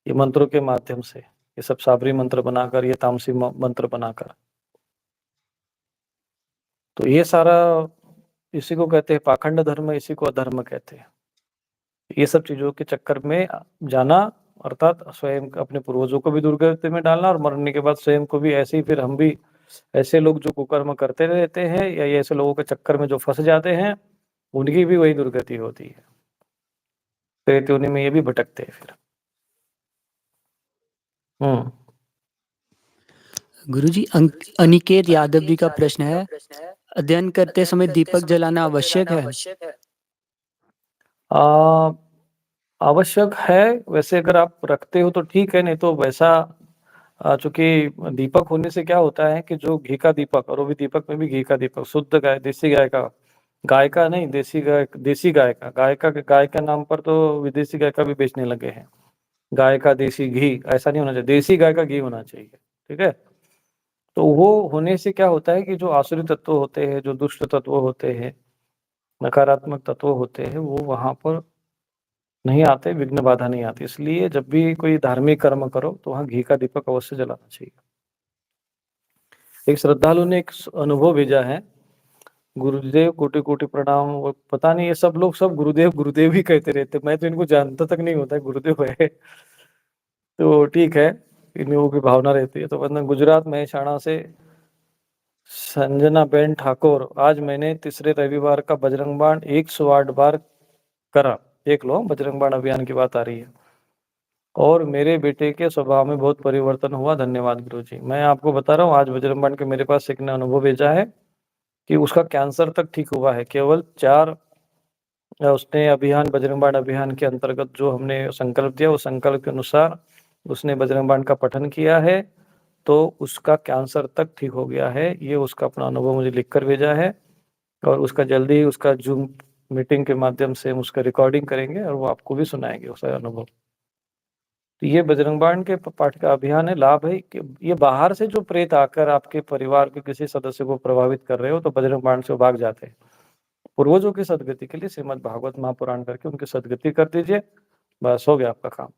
ये मंत्रों के माध्यम से, ये सब साबरी मंत्र बनाकर, ये तामसी मंत्र बनाकर। तो ये सारा, इसी को कहते हैं पाखंड धर्म, इसी को अधर्म कहते हैं। ये सब चीजों के चक्कर में जाना, अर्थात स्वयं अपने पूर्वजों को भी दुर्गति में डालना, और मरने के बाद स्वयं को भी ऐसे ही, फिर हम भी ऐसे लोग जो कुकर्म करते रहते हैं या ऐसे लोगों के चक्कर में जो फंस जाते हैं, उनकी भी वही दुर्गति होती है, प्रेत योनि में ये भी भटकते हैं फिर। गुरुजी, अनिकेत यादव जी का प्रश्न है, अध्ययन करते समय दीपक जलाना आवश्यक है? आवश्यक है, वैसे अगर आप रखते हो तो ठीक है, नहीं तो वैसा, चूंकि दीपक होने से क्या होता है कि जो घी का दीपक, और वो भी दीपक में भी घी का दीपक, शुद्ध गाय, देसी गाय का, गाय का नहीं, देसी गाय, देसी गाय का, गाय का नाम पर तो विदेशी गाय का भी बेचने लगे हैं। गाय का देसी घी ऐसा नहीं होना चाहिए, देसी गाय का घी होना चाहिए, ठीक है। तो वो होने से क्या होता है कि जो आसुरी तत्व होते हैं, जो दुष्ट तत्व होते हैं, नकारात्मक तत्व होते हैं, वो वहां पर नहीं आते, विघ्न बाधा नहीं आती। इसलिए जब भी कोई धार्मिक कर्म करो तो वहां घी का दीपक अवश्य जलाना चाहिए। एक श्रद्धालु ने एक अनुभव भेजा है, गुरुदेव कोटि कोटि प्रणाम। वो पता नहीं, ये सब लोग सब गुरुदेव गुरुदेव ही कहते रहते, मैं तो इनको जानता तक नहीं होता गुरुदेव है। तो ठीक है, इन लोगों की भावना रहती है। तो वरना गुजरात महेसाणा से संजना बेन ठाकुर, आज मैंने तीसरे रविवार का बजरंग बाण 108 बार करा। देख लो, बजरंग बाण अभियान की बात आ रही है। और मेरे बेटे के स्वभाव में बहुत परिवर्तन हुआ, धन्यवाद गुरुजी। मैं आपको बता रहा हूँ, आज बजरंग बाण के मेरे पास एक ने अनुभव भेजा है कि उसका कैंसर तक ठीक हुआ है। केवल 4 उसने अभियान, बजरंग बाण अभियान के अंतर्गत जो हमने संकल्प दिया, उस संकल्प के अनुसार उसने बजरंग बाण का पठन किया है, तो उसका कैंसर तक ठीक हो गया है। ये उसका अपना अनुभव मुझे लिखकर भेजा है, और उसका जल्दी ही उसका जूम मीटिंग के माध्यम से हम उसका रिकॉर्डिंग करेंगे और वो आपको भी सुनाएंगे उसका अनुभव। तो ये बजरंग बाण के पाठ का अभियान है। लाभ है कि ये बाहर से जो प्रेत आकर आपके परिवार के किसी सदस्य को प्रभावित कर रहे हो, तो बजरंग बाण से वो भाग जाते हैं। पूर्वजों की सदगति के लिए श्रीमद् भागवत महापुराण करके उनकी सदगति कर दीजिए, बस हो गया आपका काम।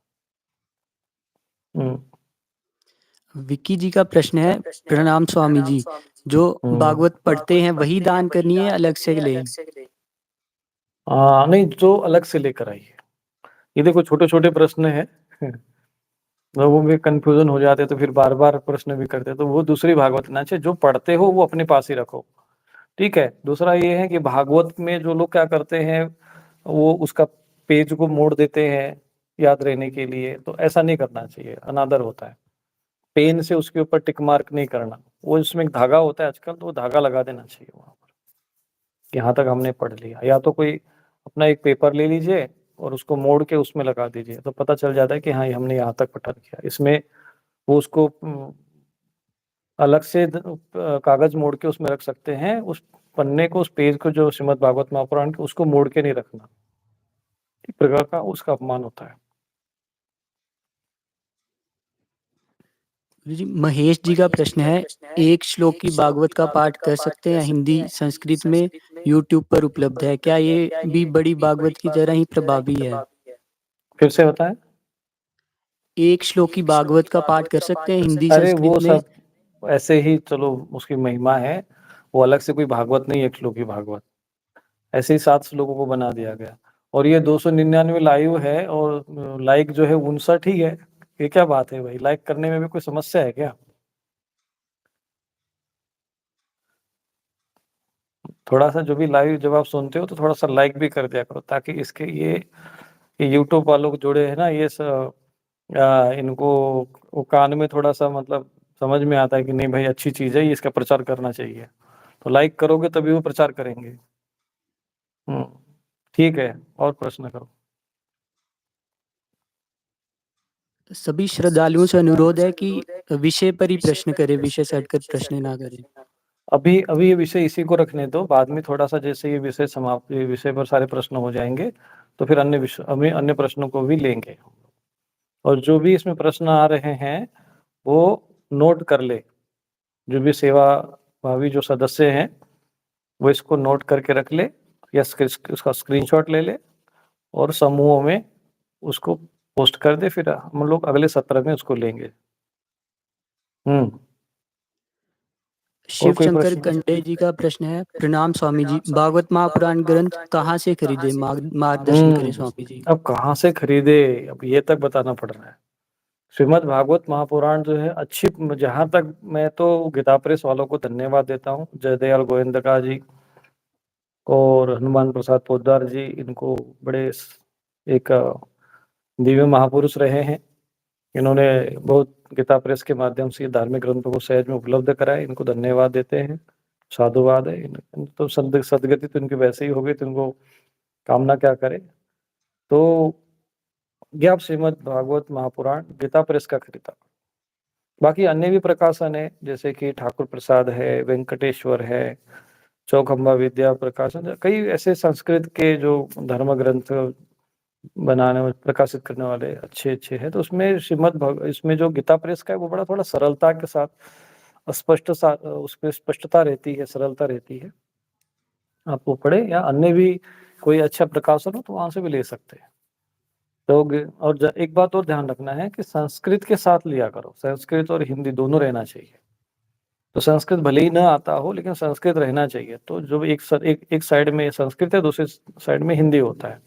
विक्की जी का प्रश्न है, प्रणाम स्वामी जी, जो भागवत पढ़ते हैं वही दान करनी है, अलग से ले? नहीं, जो अलग से लेकर आइए। ये देखो, छोटे छोटे प्रश्न है, लोगों में कंफ्यूजन हो जाते, तो फिर बार बार प्रश्न भी करते, तो वो दूसरी भागवत ना चाहिए। जो पढ़ते हो वो अपने पास ही रखो, ठीक है। दूसरा ये है कि भागवत में जो लोग क्या करते हैं, वो उसका पेज को मोड़ देते हैं याद रहने के लिए, तो ऐसा नहीं करना चाहिए, अनादर होता है। पेन से उसके ऊपर टिक मार्क नहीं करना, वो उसमें एक धागा होता है आजकल, तो वो धागा लगा देना चाहिए वहां पर, यहाँ तक हमने पढ़ लिया। या तो कोई अपना एक पेपर ले लीजिए और उसको मोड़ के उसमें लगा दीजिए, तो पता चल जाता है कि हाँ, हमने यहाँ तक पठन किया। इसमें वो उसको अलग से कागज मोड़ के उसमें रख सकते हैं, उस पन्ने को, उस पेज को, जो श्रीमद् भागवत महापुराण के, उसको मोड़ के नहीं रखना, एक प्रकार का उसका अपमान होता है। जी, महेश जी का प्रश्न है, एक श्लोक की भागवत का पाठ कर सकते हैं हिंदी संस्कृत में, यूट्यूब पर उपलब्ध है, क्या ये भी बड़ी भागवत की तरह ही प्रभावी है? फिर से होता है, एक श्लोक की भागवत का पाठ कर सकते हैं हिंदी अरे वो संस्कृत में? सब ऐसे ही, चलो उसकी महिमा है, वो अलग से कोई भागवत नहीं, एक श्लोक की भागवत, ऐसे ही 7 श्लोकों को बना दिया गया। और ये 299 लाइव है, और लाइक जो है 59 ही है। ये क्या बात है भाई, लाइक करने में भी कोई समस्या है क्या? थोड़ा सा जो भी लाइव जब आप सुनते हो, तो थोड़ा सा लाइक भी कर दिया करो, ताकि इसके ये यूट्यूब वालों को जोड़े है ना, ये इनको वो कान में थोड़ा सा मतलब समझ में आता है कि नहीं भाई, अच्छी चीज है, इसका प्रचार करना चाहिए। तो लाइक करोगे तभी वो प्रचार करेंगे। ठीक है, और प्रश्न करो। सभी श्रद्धालुओं से अनुरोध है कि विषय पर ही प्रश्न करें, विषय से हटकर प्रश्न ना करें। अभी ये विषय इसी को रखने दो, बाद में थोड़ा-सा जैसे ये विषय समाप्त, ये विषय पर सारे प्रश्न हो जाएँगे, तो फिर अन्य प्रश्नों को भी लेंगे। और जो भी इसमें प्रश्न आ रहे हैं, वो नोट कर ले। जो भी सेवाभावी जो सदस्य हैं, वो इसको नोट करके रख ले या उसका स्क्रीनशॉट ले ले और समूहों में उसको पोस्ट कर दे, फिर हम लोग अगले सत्र में उसको लेंगे। शिव कोई शंकर प्रश्न? कंडे जी का प्रश्न है, प्रणाम स्वामी जी, भागवत महापुराण ग्रंथ कहाँ से खरीदे, मार्गदर्शन करें स्वामी जी। अब कहाँ से खरीदे, अब ये तक बताना पड़ रहा है। श्रीमद् भागवत महापुराण जो है अच्छी, जहाँ तक मैं तो गीता प्रेस वालों को धन्यवाद देता हूँ, जयदयाल गोविंदका जी और हनुमान प्रसाद पोद्दार जी, इनको बड़े एक दिव्य महापुरुष रहे हैं। इन्होंने बहुत गीता प्रेस के माध्यम से धार्मिक ग्रंथों को सहज में उपलब्ध कराया, इनको धन्यवाद देते हैं, साधुवाद है। तो सदगति तो इनकी वैसे ही हो गई, तो इनको कामना क्या करे। तो ये आप श्रीमद् भागवत महापुराण गीता प्रेस का खरीदा। बाकी अन्य भी प्रकाशन है, जैसे कि ठाकुर प्रसाद है, वेंकटेश्वर है, चौखंबा विद्या प्रकाशन, कई ऐसे संस्कृत के जो धर्म ग्रंथ बनाने में प्रकाशित करने वाले अच्छे हैं। तो उसमें इसमें जो गीता प्रेस का है वो बड़ा थोड़ा सरलता के साथ उसमें स्पष्टता रहती है, सरलता रहती है। आप वो पढ़े, या अन्य भी कोई अच्छा प्रकाशन हो तो वहां से भी ले सकते हैं। तो और एक बात और ध्यान रखना है कि संस्कृत के साथ लिया करो, संस्कृत और हिंदी दोनों रहना चाहिए। तो संस्कृत भले ही न आता हो, लेकिन संस्कृत रहना चाहिए। तो जो एक साइड में संस्कृत है, दूसरी साइड में हिंदी होता है,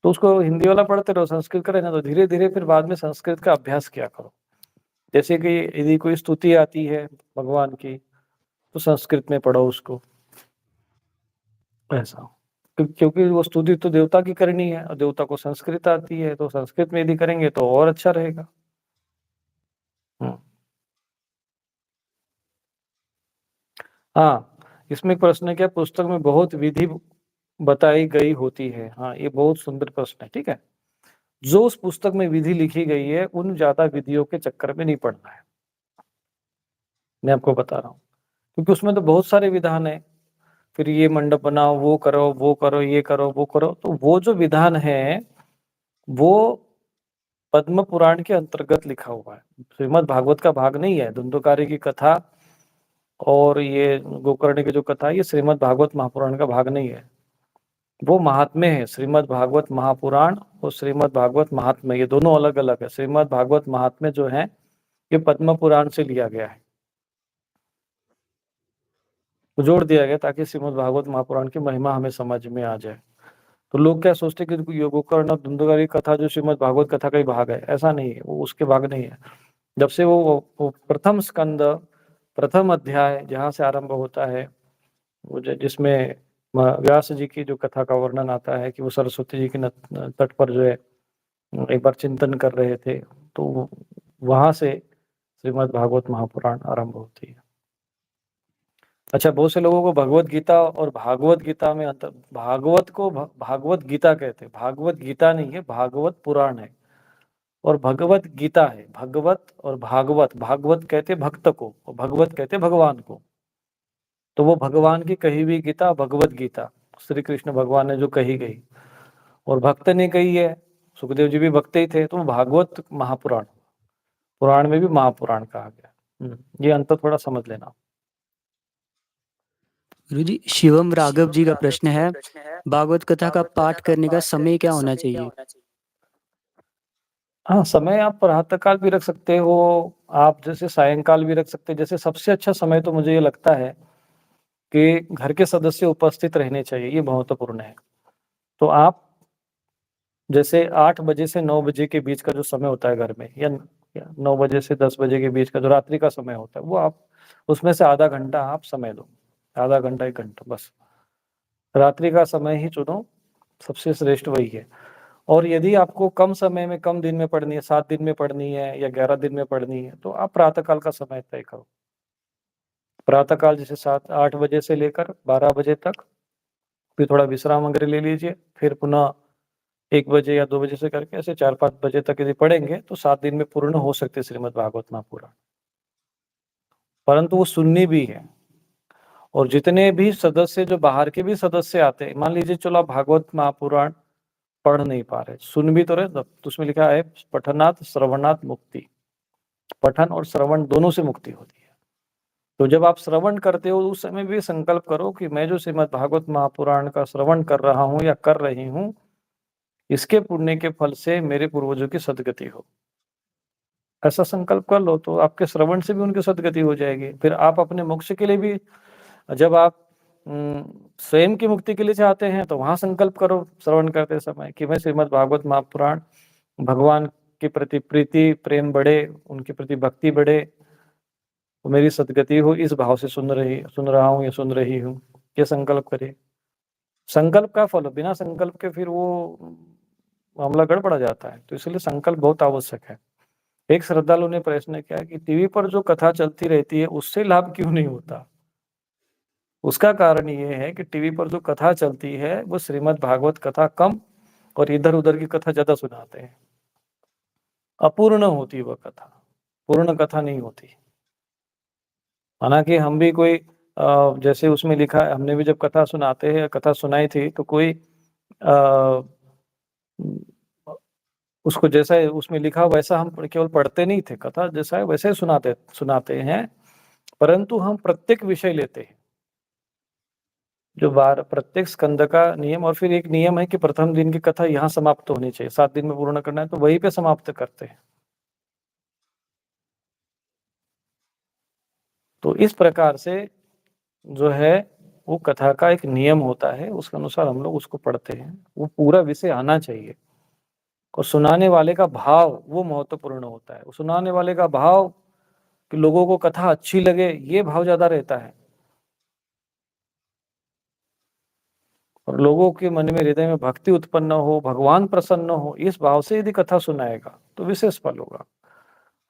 तो उसको हिंदी वाला पढ़ते रहो, संस्कृत का रहना। तो धीरे धीरे फिर बाद में संस्कृत का अभ्यास किया करो। जैसे कि यदि कोई स्तुति आती है भगवान की, तो संस्कृत में पढ़ो उसको, ऐसा। क्योंकि वो स्तुति तो देवता की करनी है और देवता को संस्कृत आती है, तो संस्कृत में यदि करेंगे तो और अच्छा रहेगा। हाँ, इसमें एक प्रश्न है, क्या पुस्तक में बहुत विधि बताई गई होती है? हाँ, ये बहुत सुंदर प्रश्न है। ठीक है, जो उस पुस्तक में विधि लिखी गई है, उन ज्यादा विधियों के चक्कर में नहीं पड़ना है। मैं आपको बता रहा हूँ, क्योंकि उसमें तो बहुत सारे विधान है। फिर ये मंडप बनाओ, वो करो, वो करो, ये करो, वो करो। तो वो जो विधान है, वो पद्म पुराण के अंतर्गत लिखा हुआ है, श्रीमद् भागवत का भाग नहीं है। धुंधुकारी की कथा और ये गोकर्ण की जो कथा है, ये श्रीमद् भागवत महापुराण का भाग नहीं है। वो महात्म्य है। श्रीमद् भागवत महापुराण और श्रीमद् भागवत महात्म्य, ये दोनों अलग अलग है। श्रीमद् भागवत महात्म्य जो है, ये पद्म पुराण से लिया गया है, जोड़ दिया गया ताकि श्रीमद् भागवत महापुराण की महिमा हमें समझ में आ जाए। तो लोग क्या सोचते हैं कि गोकर्ण और धुंधुकारी कथा जो श्रीमद् भागवत कथा का ही भाग है, ऐसा नहीं है, वो उसके भाग नहीं है। जब से वो प्रथम स्कंद, प्रथम अध्याय जहाँ से आरंभ होता है, वो जिसमें व्यास जी की जो कथा का वर्णन आता है कि वो सरस्वती जी के तट पर जो है एक बार चिंतन कर रहे थे, तो वहां से श्रीमद् भागवत महापुराण आरंभ होती है। अच्छा, बहुत से लोगों को भगवत गीता और भागवत गीता में अंतर, भागवत को भागवत गीता कहते हैं। भागवत गीता नहीं है, भागवत पुराण है और भगवत गीता है। भगवत और भागवत, भागवत कहते भक्त को और भगवत कहते भगवान को। तो वो भगवान की कही हुई गीता भगवत गीता, श्री कृष्ण भगवान ने जो कही गई और भक्त ने कही है, सुखदेव जी भी भक्त ही थे, तो भागवत महापुराण, पुराण में भी महापुराण कहा गया। ये अंतर थोड़ा समझ लेना। गुरु जी, शिवम राघव जी का प्रश्न है, भागवत कथा का पाठ करने का समय क्या होना चाहिए? हाँ, समय आप प्रातः काल भी रख सकते हो, आप जैसे सायंकाल भी रख सकते हैं। जैसे सबसे अच्छा समय तो मुझे ये लगता है कि घर के सदस्य उपस्थित रहने चाहिए, ये महत्वपूर्ण है। तो आप जैसे 8 बजे से 9 बजे के बीच का जो समय होता है घर में, या 9 बजे से 10 बजे के बीच का जो रात्रि का समय होता है, वो आप उसमें से आधा घंटा आप समय दो, आधा घंटा 1 घंटा बस रात्रि का समय ही चुनो, सबसे श्रेष्ठ वही है। और यदि आपको कम समय में, कम दिन में पढ़नी है, 7 दिन में पढ़नी है या 11 दिन में पढ़नी है, तो आप प्रातः काल का समय तय करो। प्रातः काल जैसे 7-8 बजे से लेकर 12 बजे तक, फिर थोड़ा विश्राम वगैरह ले लीजिए, फिर पुनः 1 बजे या 2 बजे से करके ऐसे 4-5 बजे तक यदि पढ़ेंगे तो 7 दिन में पूर्ण हो सकते श्रीमद् भागवत महापुराण। परंतु वो सुननी भी है, और जितने भी सदस्य जो बाहर के भी सदस्य आते हैं, मान लीजिए चलो आप भागवत महापुराण पढ़ नहीं पा रहे, सुन भी तो रहे, तो उसमें लिखा है पठनात् श्रवणात् मुक्ति, पठन और श्रवण दोनों से मुक्ति होती है। तो जब आप श्रवण करते हो उस समय भी संकल्प करो कि मैं जो श्रीमद् भागवत महापुराण का श्रवण कर रहा हूँ या कर रही हूँ, इसके पुण्य के फल से मेरे पूर्वजों की सद्गति हो। ऐसा संकल्प कर लो तो आपके श्रवण से भी उनकी सद्गति हो जाएगी। फिर आप अपने मोक्ष के लिए भी, जब आप स्वयं की मुक्ति के लिए चाहते हैं तो वहां संकल्प करो श्रवण करते समय कि मैं श्रीमद् भागवत महापुराण, भगवान के प्रति प्रीति प्रेम बढ़े, उनके प्रति भक्ति बढ़े, तो मेरी सद्गति हो, इस भाव से सुन रहा हूँ या सुन रही हूँ, ये संकल्प करिए। संकल्प का फल, बिना संकल्प के फिर वो मामला गड़बड़ा जाता है, तो इसलिए संकल्प बहुत आवश्यक है। एक श्रद्धालु ने प्रश्न किया कि टीवी पर जो कथा चलती रहती है उससे लाभ क्यों नहीं होता? उसका कारण ये है कि टीवी पर जो कथा चलती है वो श्रीमद् भागवत कथा कम और इधर उधर की कथा ज्यादा सुनाते हैं। अपूर्ण होती वह कथा, पूर्ण कथा नहीं होती। हालांकि हम भी कोई जैसे उसमें लिखा है, हमने भी जब कथा सुनाते हैं, कथा सुनाई थी तो कोई उसको जैसा उसमें लिखा वैसा हम केवल पढ़ते नहीं थे, कथा जैसा है वैसे ही सुनाते हैं, परंतु हम प्रत्येक विषय लेते हैं, जो प्रत्येक स्कंद का नियम, और फिर एक नियम है कि प्रथम दिन की कथा यहाँ समाप्त होनी चाहिए, 7 दिन में पूर्ण करना है तो वहीं पे समाप्त करते हैं। तो इस प्रकार से जो है वो कथा का एक नियम होता है, उसके अनुसार हम लोग उसको पढ़ते हैं। वो पूरा विषय आना चाहिए, और सुनाने वाले का भाव वो महत्वपूर्ण होता है। सुनाने वाले का भाव कि लोगों को कथा अच्छी लगे, ये भाव ज्यादा रहता है, और लोगों के मन में, हृदय में भक्ति उत्पन्न हो, भगवान प्रसन्न हो, इस भाव से यदि कथा सुनाएगा तो विशेष फल होगा।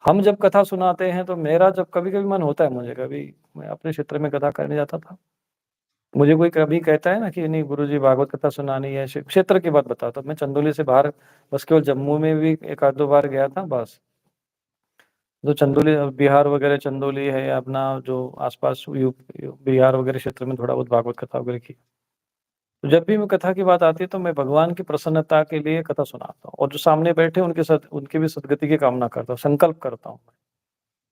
हम जब कथा सुनाते हैं तो मेरा जब कभी कभी मन होता है, मुझे कभी, मैं अपने क्षेत्र में कथा करने जाता था, मुझे कोई कभी कहता है ना कि नहीं गुरुजी भागवत कथा सुनानी है, क्षेत्र की बात बताता, मैं चंदौली से बाहर बस केवल जम्मू में भी 1-2 बार गया था बस, जो चंदौली बिहार वगैरह चंदौली है, या अपना जो आसपास बिहार वगैरह क्षेत्र में थोड़ा बहुत भागवत कथा वगैरह की। तो जब भी मैं कथा की बात आती है तो मैं भगवान की प्रसन्नता के लिए कथा सुनाता हूँ, और जो सामने बैठे उनके भी सदगति की कामना करता हूँ, संकल्प करता हूँ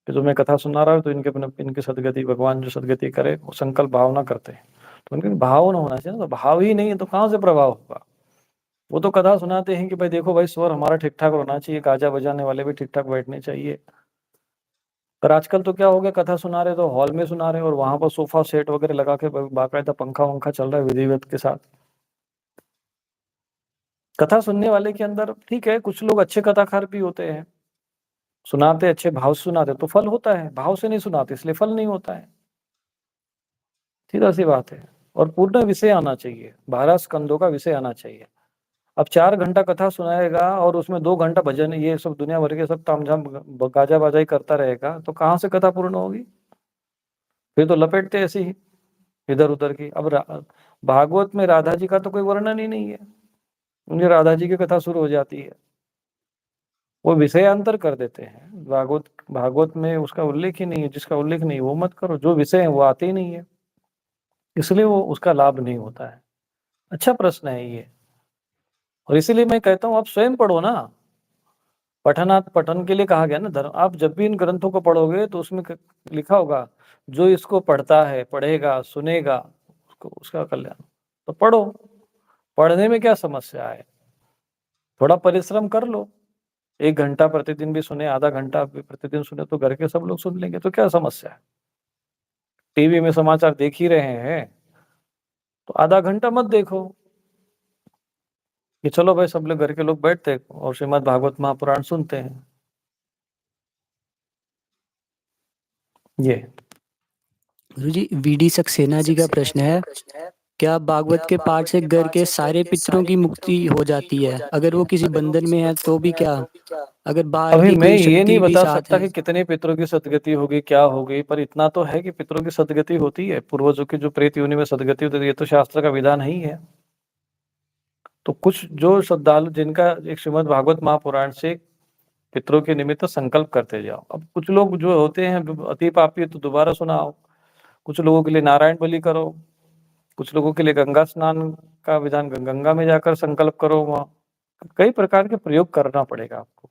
कि जो मैं कथा सुना रहा हूँ तो इनकी सदगति, भगवान जो सदगति करे, वो संकल्प भावना करते हैं। तो उनके भाव ना होना चाहिए, तो भाव ही नहीं है तो कहाँ से प्रभाव होगा? वो तो कथा सुनाते हैं कि भाई देखो भाई, स्वर हमारा ठीक ठाक होना चाहिए, गाजा बजाने वाले भी ठीक ठाक बैठने चाहिए। पर आजकल तो क्या हो गया, कथा सुना रहे तो हॉल में सुना रहे, और वहां पर सोफा सेट वगैरह लगा के बाकायदा पंखा वंखा चल रहा है विधिवत के साथ। कथा सुनने वाले के अंदर ठीक है, कुछ लोग अच्छे कथाकार भी होते हैं, सुनाते अच्छे भाव से सुनाते तो फल होता है, भाव से नहीं सुनाते इसलिए फल नहीं होता है, सीधा सी बात है। और पूर्ण विषय आना चाहिए, 12 स्कंदों का विषय आना चाहिए। अब 4 घंटा कथा सुनाएगा और उसमें 2 घंटा भजन, ये सब दुनिया भर के सब तामझाम गाजा बाजा ही करता रहेगा, तो कहाँ से कथा पूर्ण होगी? फिर तो लपेटते ऐसे ही इधर उधर की। अब भागवत में राधा जी का तो कोई वर्णन ही नहीं है, उनकी राधा जी की कथा शुरू हो जाती है, वो विषयांतर कर देते हैं। भागवत में उसका उल्लेख ही नहीं है, जिसका उल्लेख नहीं वो मत करो, जो विषय है वो आते ही नहीं है, इसलिए वो उसका लाभ नहीं होता है। अच्छा प्रश्न है ये, और इसीलिए मैं कहता हूँ आप स्वयं पढ़ो ना, पठन के लिए कहा गया ना धर्म। आप जब भी इन ग्रंथों को पढ़ोगे तो उसमें लिखा होगा जो इसको पढ़ता है, पढ़ेगा, सुनेगा, उसको उसका कल्याण। तो पढ़ो, पढ़ने में क्या समस्या है? थोड़ा परिश्रम कर लो, 1 घंटा प्रतिदिन भी सुने, आधा घंटा भी प्रतिदिन सुने तो घर के सब लोग सुन लेंगे, तो क्या समस्या है? टीवी में समाचार देख ही रहे हैं तो आधा घंटा मत देखो कि चलो भाई सब लोग घर के लोग बैठते और श्रीमद् भागवत महापुराण सुनते हैं। ये गुरुजी वीडी सक्सेना जी का प्रश्न है, क्या भागवत के पाठ से घर के सारे पितरों की मुक्ति हो जाती है? अगर वो किसी बंधन में है तो भी क्या? अगर बाहर अभी की मैं कोई ये नहीं शक्ति भी बता साथ सकता है? कि कितने पितरों की सदगति होगी, क्या होगी, पर इतना तो है कि पितरों की सदगति होती है। पूर्वजों की जो प्रेत योनि में सदगति होती है, ये तो शास्त्र का विधान ही है। तो कुछ जो श्रद्धालु जिनका एक श्रीमद् भागवत महापुराण से पितरों के निमित्त संकल्प करते जाओ। अब कुछ लोग जो होते हैं अति पापी, तो दोबारा सुनाओ। कुछ लोगों के लिए नारायण बलि करो, कुछ लोगों के लिए गंगा स्नान का विधान, गंगा में जाकर संकल्प करो। वहां कई प्रकार के प्रयोग करना पड़ेगा आपको।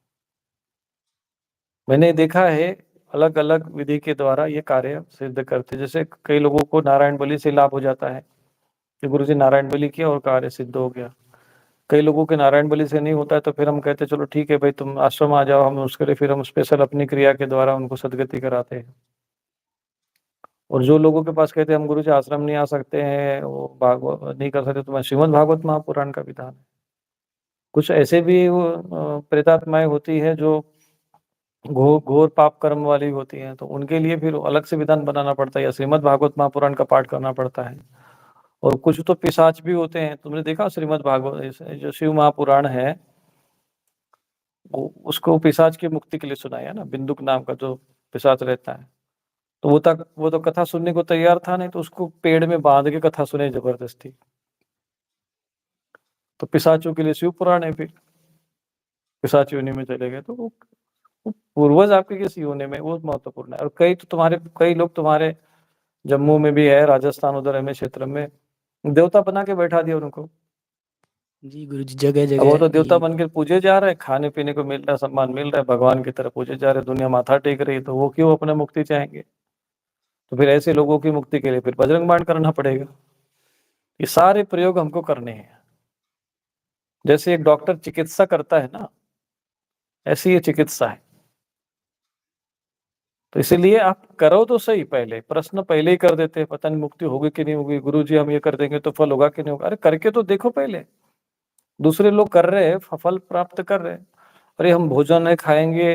मैंने देखा है अलग अलग विधि के द्वारा ये कार्य सिद्ध करते। जैसे कई लोगों को नारायण बलि से लाभ हो जाता है कि गुरु जी नारायण बलि किया और कार्य सिद्ध हो गया। कई लोगों के नारायण बलि से नहीं होता है, तो फिर हम कहते चलो ठीक है भाई, तुम आश्रम आ जाओ, हम उसके लिए फिर हम स्पेशल अपनी क्रिया के द्वारा उनको सदगति कराते हैं। और जो लोगों के पास कहते हैं हम गुरु जी आश्रम नहीं आ सकते हैं, वो भागवत नहीं कर सकते, तो मैं श्रीमद् भागवत महापुराण का विधान है। कुछ ऐसे भी प्रेतात्माएं होती है जो घोर पाप कर्म वाली होती हैं, तो उनके लिए फिर अलग से विधान बनाना पड़ता है या श्रीमद् भागवत महापुराण का पाठ करना पड़ता है। और कुछ तो पिशाच भी होते हैं। तुमने देखा श्रीमद् भागवत जो शिव महापुराण है, वो उसको पिशाच की मुक्ति के लिए सुनाया ना, बिंदुक नाम का जो पिशाच रहता है। तो वो तो कथा सुनने को तैयार था नहीं, तो उसको पेड़ में बांध के कथा सुने जबरदस्ती। तो पिशाचों के लिए शिव पुराण है। फिर पिशाच योनि में चले गए, तो वो पूर्वज आपके किस योनि में, वो महत्वपूर्ण है। और कई लोग तुम्हारे जम्मू में भी है, राजस्थान उधर एमए क्षेत्र में देवता बना के बैठा दिया उनको। जी गुरुजी, जगह अब वो जगह तो देवता यही। बन के पूजे जा रहे हैं, खाने पीने को मिल रहा है, सम्मान मिल रहा है, भगवान की तरह पूजे जा रहे हैं, दुनिया माथा टेक रही है, तो वो क्यों अपने मुक्ति चाहेंगे? तो फिर ऐसे लोगों की मुक्ति के लिए फिर बजरंग बाण करना पड़ेगा। ये सारे प्रयोग हमको करने हैं। जैसे एक डॉक्टर चिकित्सा करता है ना, ऐसी ये चिकित्सा है। तो इसीलिए आप करो तो सही। पहले प्रश्न पहले ही कर देते हैं, पता नहीं मुक्ति होगी कि नहीं होगी, गुरु जी हम ये कर देंगे तो फल होगा कि नहीं होगा। अरे करके तो देखो पहले। दूसरे लोग कर रहे हैं, फल प्राप्त कर रहे हैं। अरे हम भोजन है खाएंगे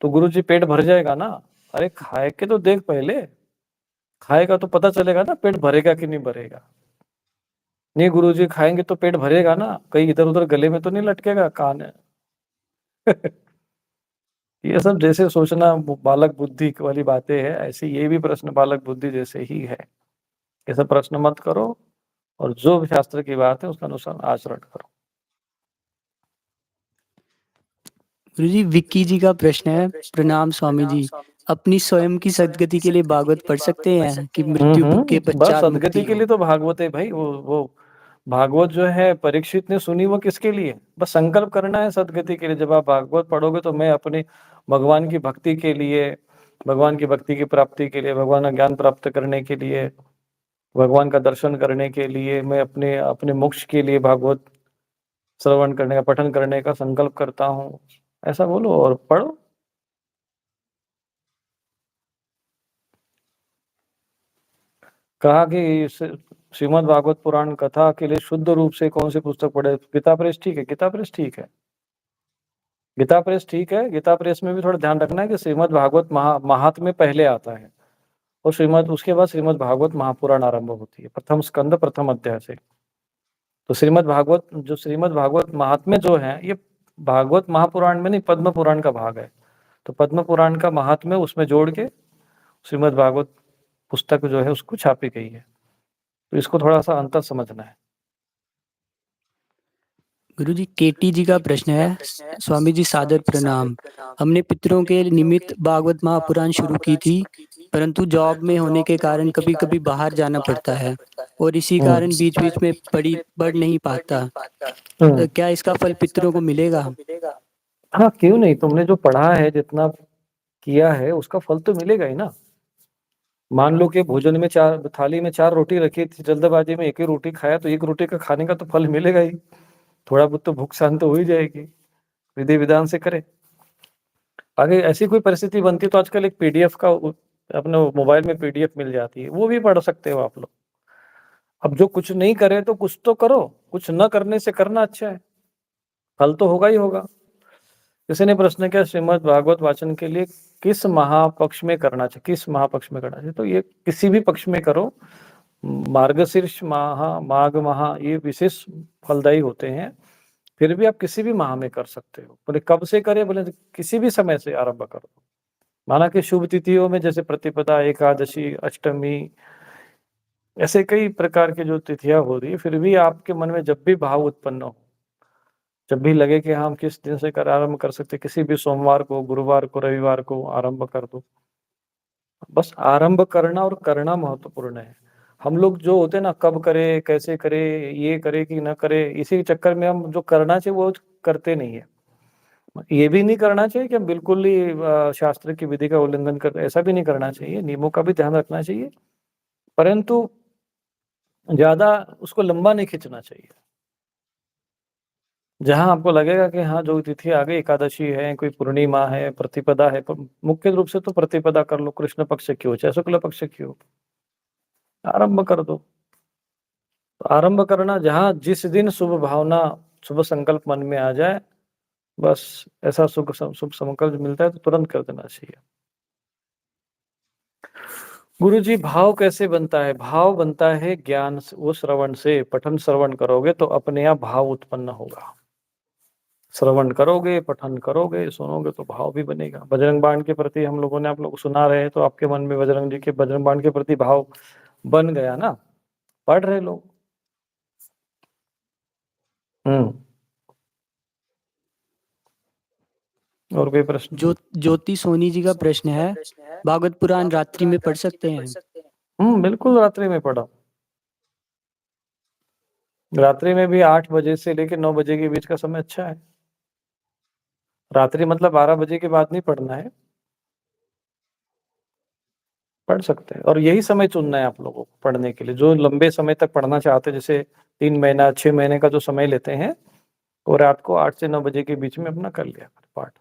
तो गुरु जी पेट भर जाएगा ना। अरे खाए के तो देख पहले, खाएगा तो पता चलेगा ना पेट भरेगा कि नहीं भरेगा। नहीं गुरु जी खाएंगे तो पेट भरेगा ना, कहीं इधर उधर गले में तो नहीं लटकेगा कान है। ये सब जैसे सोचना बालक बुद्धि वाली बातें है, ऐसे ये भी प्रश्न बालक बुद्धि जैसे ही है। ये सब प्रश्न मत करो, और जो शास्त्र की बात है उसका अनुसार आचरण करो। गुरुजी, विक्की जी का प्रश्न है। प्रणाम स्वामी जी, अपनी स्वयं की सदगति के लिए भागवत पढ़ सकते हैं कि मृत्यु के बस पश्चात सदगति मुक्ति के हो? लिए तो भागवत है भाई। वो भागवत जो है परीक्षित ने सुनी, वो किसके लिए? बस संकल्प करना है सदगति के लिए। जब आप भागवत पढ़ोगे तो मैं अपनी भगवान की भक्ति के लिए, भगवान की भक्ति की प्राप्ति के लिए, भगवान का ज्ञान प्राप्त करने के लिए, भगवान का दर्शन करने के लिए, मैं अपने अपने मोक्ष के लिए भागवत श्रवण करने का, पठन करने का संकल्प करता हूँ। ऐसा बोलो और पढ़ो। कहा कि श्रीमद् भागवत पुराण कथा के लिए शुद्ध रूप से कौन सी पुस्तक पढ़े? गीता प्रेस ठीक है, गीता प्रेस ठीक है, गीता प्रेस ठीक है। गीता प्रेस में भी थोड़ा ध्यान रखना है कि श्रीमद् भागवत महात्म्य पहले आता है, और उसके बाद श्रीमद् भागवत महापुराण आरंभ होती है, प्रथम स्कंद प्रथम अध्याय से। तो श्रीमद् भागवत महात्म्य जो है, ये भागवत महापुराण में नहीं, पद्म पुराण का भाग है। तो पद्म पुराण का महात्म्य उसमें जोड़ के श्रीमद् भागवत पुस्तक जो है उसको छापी गई है। तो इसको थोड़ा सा अंतर समझना है। गुरुजी, केटी जी का प्रश्न है। स्वामी जी सादर प्रणाम। हमने पितरों के निमित्त भागवत महापुराण शुरू की थी, परंतु जॉब में होने के कारण कभी कभी बाहर जाना पड़ता है और इसी कारण बीच बीच में पढ़ नहीं पाता। क्या इसका फल पितरों को मिलेगा? हाँ क्यों नहीं, तुमने जो पढ़ा है, जितना किया है, उसका फल तो मिलेगा ही ना। मान लो कि भोजन में थाली में 4 रोटी रखी थी, जल्दबाजी में एक ही रोटी खाया, तो एक रोटी का खाने का तो फल मिलेगा ही। थोड़ा बहुत तो भूख शांत हो ही जाएगी, विधि विधान से करे। आगे ऐसी कोई परिस्थिति बनती तो आजकल एक पीडीएफ का अपने मोबाइल में पीडीएफ मिल जाती है, वो भी पढ़ सकते हो आप लोग। अब जो कुछ नहीं करे तो कुछ तो करो, कुछ न करने से करना अच्छा है, फल तो होगा ही होगा। किसी ने प्रश्न किया श्रीमद् भागवत वाचन के लिए किस महापक्ष में करना चाहिए, किस महापक्ष में करना चाहिए? तो ये किसी भी पक्ष में करो, मार्गशीर्ष माह, माघ माह ये विशेष फलदायी होते हैं। फिर भी आप किसी भी माह में कर सकते हो। बोले कब से करें? बोले किसी भी समय से आरंभ कर दो। माना कि शुभ तिथियों में जैसे प्रतिपदा, एकादशी, अष्टमी, ऐसे कई प्रकार की जो तिथियाँ हो रही है, फिर भी आपके मन में जब भी भाव उत्पन्न हो, जब भी लगे कि हाँ, हम किस दिन से आरंभ कर सकते हैं, किसी भी सोमवार को, गुरुवार को, रविवार को आरंभ कर दो। बस आरंभ करना और करना महत्वपूर्ण है। हम लोग जो होते हैं ना, कब करें, कैसे करें, ये करें कि ना करें, इसी चक्कर में हम जो करना चाहिए वो करते नहीं है। ये भी नहीं करना चाहिए कि हम बिल्कुल ही शास्त्र की विधि का उल्लंघन करते, ऐसा भी नहीं करना चाहिए, नियमों का भी ध्यान रखना चाहिए, परंतु ज़्यादा उसको लंबा नहीं खींचना चाहिए। जहाँ आपको लगेगा कि हाँ, जो तिथि आ गई, एकादशी है, कोई पूर्णिमा है, प्रतिपदा है, प मुख्य रूप से तो प्रतिपदा कर लो, कृष्ण पक्ष की हो, चाहे शुक्ल पक्ष की हो, आरंभ कर दो। तो आरंभ करना जहाँ जिस दिन शुभ भावना, शुभ संकल्प मन में आ जाए, बस ऐसा शुभ संकल्प मिलता है तो तुरंत कर देना चाहिए। गुरुजी भाव कैसे बनता है? भाव बनता है ज्ञान से, वो श्रवण से, पठन श्रवण करोगे तो अपने आप भाव उत्पन्न होगा। श्रवण करोगे, पठन करोगे, सुनोगे तो भाव भी बनेगा। बजरंग बाण के प्रति हम लोगों ने, आप लोग सुना रहे हैं तो आपके मन में बजरंग जी के, बजरंग बाण के प्रति भाव बन गया ना, पढ़ रहे लोग। हुँ। और कोई प्रश्न? ज्योति सोनी जी का प्रश्न है, भागवत पुराण रात्रि में पढ़ सकते हैं? बिल्कुल रात्रि में पढ़ो। रात्रि में भी 8 बजे से लेके 9 बजे के बीच का समय अच्छा है। रात्रि मतलब 12 बजे के बाद नहीं पढ़ना है। पढ़ सकते हैं और यही समय चुनना है आप लोगों को पढ़ने के लिए। जो लंबे समय तक पढ़ना चाहते हैं, जैसे 3 महीना, 6 महीने का जो समय लेते हैं, वो रात को 8 से 9 बजे के बीच में अपना कर लिया पाठ।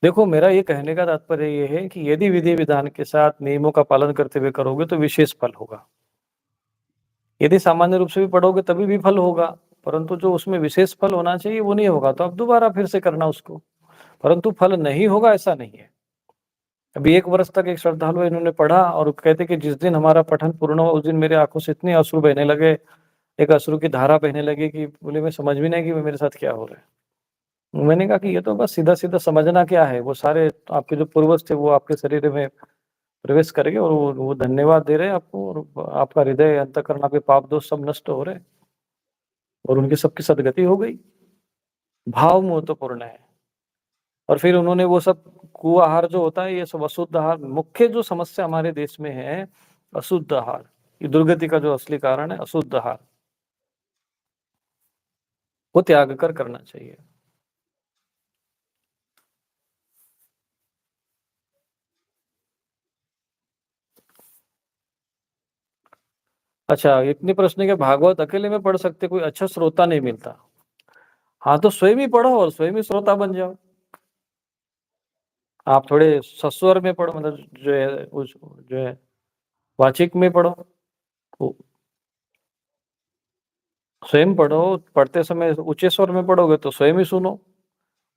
देखो, मेरा ये कहने का तात्पर्य ये है कि यदि विधि-विधान के साथ नियमों का पालन करते हुए करोगे तो विशेष फल होगा। यदि सामान्य रूप से भी पढ़ोगे तभी भी फल होगा, परंतु जो उसमें विशेष फल होना चाहिए वो नहीं होगा, तो अब दोबारा फिर से करना उसको। परंतु फल नहीं होगा ऐसा नहीं है। अभी 1 वर्ष तक एक श्रद्धालु इन्होंने पढ़ा और कहते कि जिस दिन हमारा पठन पूर्ण हुआ उस दिन मेरे आँखों से इतने अश्रु बहने लगे, एक अश्रु की धारा बहने लगी कि बोले मैं समझ भी नहीं कि मेरे साथ क्या हो रहा है। मैंने कहा कि ये तो बस सीधा-सीधा समझना क्या है, वो सारे आपके जो पूर्वज थे वो आपके शरीर में प्रवेश करेंगे और वो धन्यवाद दे रहे हैं आपको और आपका हृदय, अंतःकरण, आपके पाप दोष सब नष्ट हो रहे हैं और उनकी सबकी सद्गति हो गई। भाव महत्वपूर्ण है। और फिर उन्होंने वो सब कुआहार जो होता है, ये सब अशुद्ध आहार, मुख्य जो समस्या हमारे देश में है, अशुद्ध आहार। ये दुर्गति का जो असली कारण है अशुद्ध आहार। वो त्याग कर करना चाहिए। अच्छा, इतने प्रश्न के भागवत अकेले में पढ़ सकते, कोई अच्छा श्रोता नहीं मिलता। हाँ, तो स्वयं ही पढ़ो और स्वयं ही श्रोता बन जाओ। आप थोड़े सस्वर में पढ़ो, मतलब जो है उस जो है वाचिक में पढ़ो। वो स्वयं पढ़ो, पढ़ते समय ऊँचे स्वर में पढ़ोगे तो स्वयं ही सुनो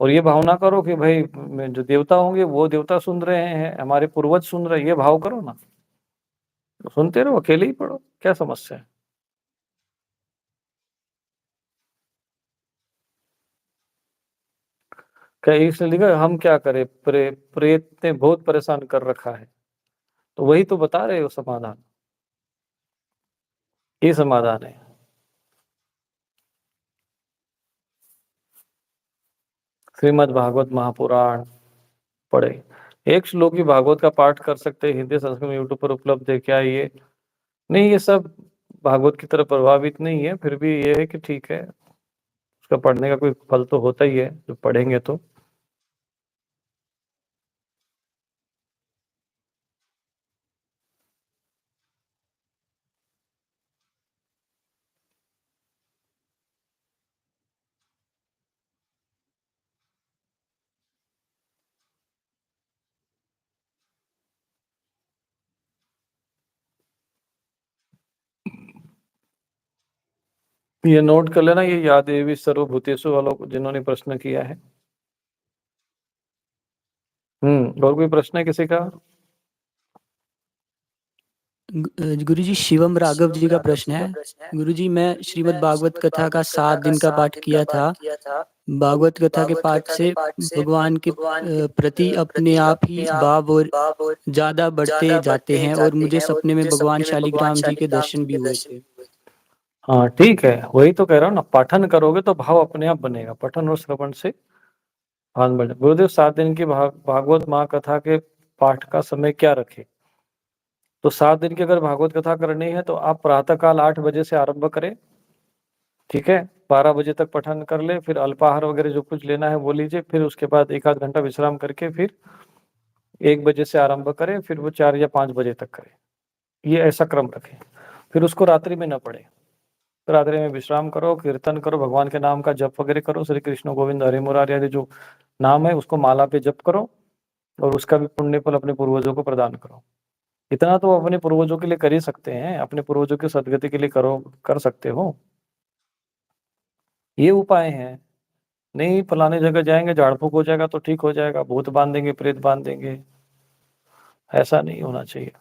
और ये भावना करो कि भाई जो देवता होंगे वो देवता सुन रहे हैं, हमारे पूर्वज सुन रहे हैं, ये भाव करो ना। तो सुनते रहो, अकेले ही पढ़ो, क्या समस्या है? क्या इसने लिखा हम क्या करें? प्रेत ने बहुत परेशान कर रखा है। तो वही तो बता रहे हो समाधान। ये समाधान है। श्रीमद् भागवत महापुराण पढ़े। एक श्लोक ही भागवत का पाठ कर सकते हैं, हिंदी संस्कृत में यूट्यूब पर उपलब्ध है। क्या ये नहीं, ये सब भागवत की तरफ प्रभावित नहीं है, फिर भी ये है कि ठीक है, उसका पढ़ने का कोई फल तो होता ही है, जो पढ़ेंगे तो। ये नोट कर लेना, ये या देवी सर्वभूतेषु वालों को जिन्होंने प्रश्न किया है। और कोई प्रश्न है किसी का? गुरुजी शिवम राघव जी का प्रश्न है। गुरुजी मैं श्रीमद् भागवत कथा का 7 दिन का पाठ किया था। भागवत कथा के पाठ से भगवान के प्रति अपने आप ही भाव और ज्यादा बढ़ते जाते हैं और मुझे सपने में भगवान शालिग्राम जी के दर्शन भी हुए थे। हाँ ठीक है, वही तो कह रहा हूँ ना, पाठन करोगे तो भाव अपने आप बनेगा, पठन और श्रवण से भान बने। गुरुदेव 7 दिन की भागवत महाकथा के पाठ का समय क्या रखे? तो 7 दिन की अगर भागवत कथा करनी है तो आप प्रातःकाल 8 बजे से आरंभ करें, ठीक है, 12 बजे तक पठन कर ले, फिर अल्पाहार वगैरह जो कुछ लेना है वो लीजिए, फिर उसके बाद 1 आध घंटा विश्राम करके फिर 1 बजे से आरंभ करें, फिर वो 4 या 5 बजे तक करें। ये ऐसा क्रम रखें। फिर उसको रात्रि में न पढ़े, रात्रि में विश्राम करो, कीर्तन करो, भगवान के नाम का जप वगैरह करो, श्री कृष्ण गोविंद हरे मुरारी आदि जो नाम है उसको माला पे जप करो और उसका भी पुण्य फल अपने पूर्वजों को प्रदान करो। इतना तो अपने पूर्वजों के लिए कर ही सकते हैं, अपने पूर्वजों की सदगति के लिए करो, कर सकते हो। ये उपाय हैं। नहीं फलाने जगह जाएंगे, झाड़ फूक हो जाएगा तो ठीक हो जाएगा, भूत बांध देंगे, प्रेत बांध देंगे, ऐसा नहीं होना चाहिए।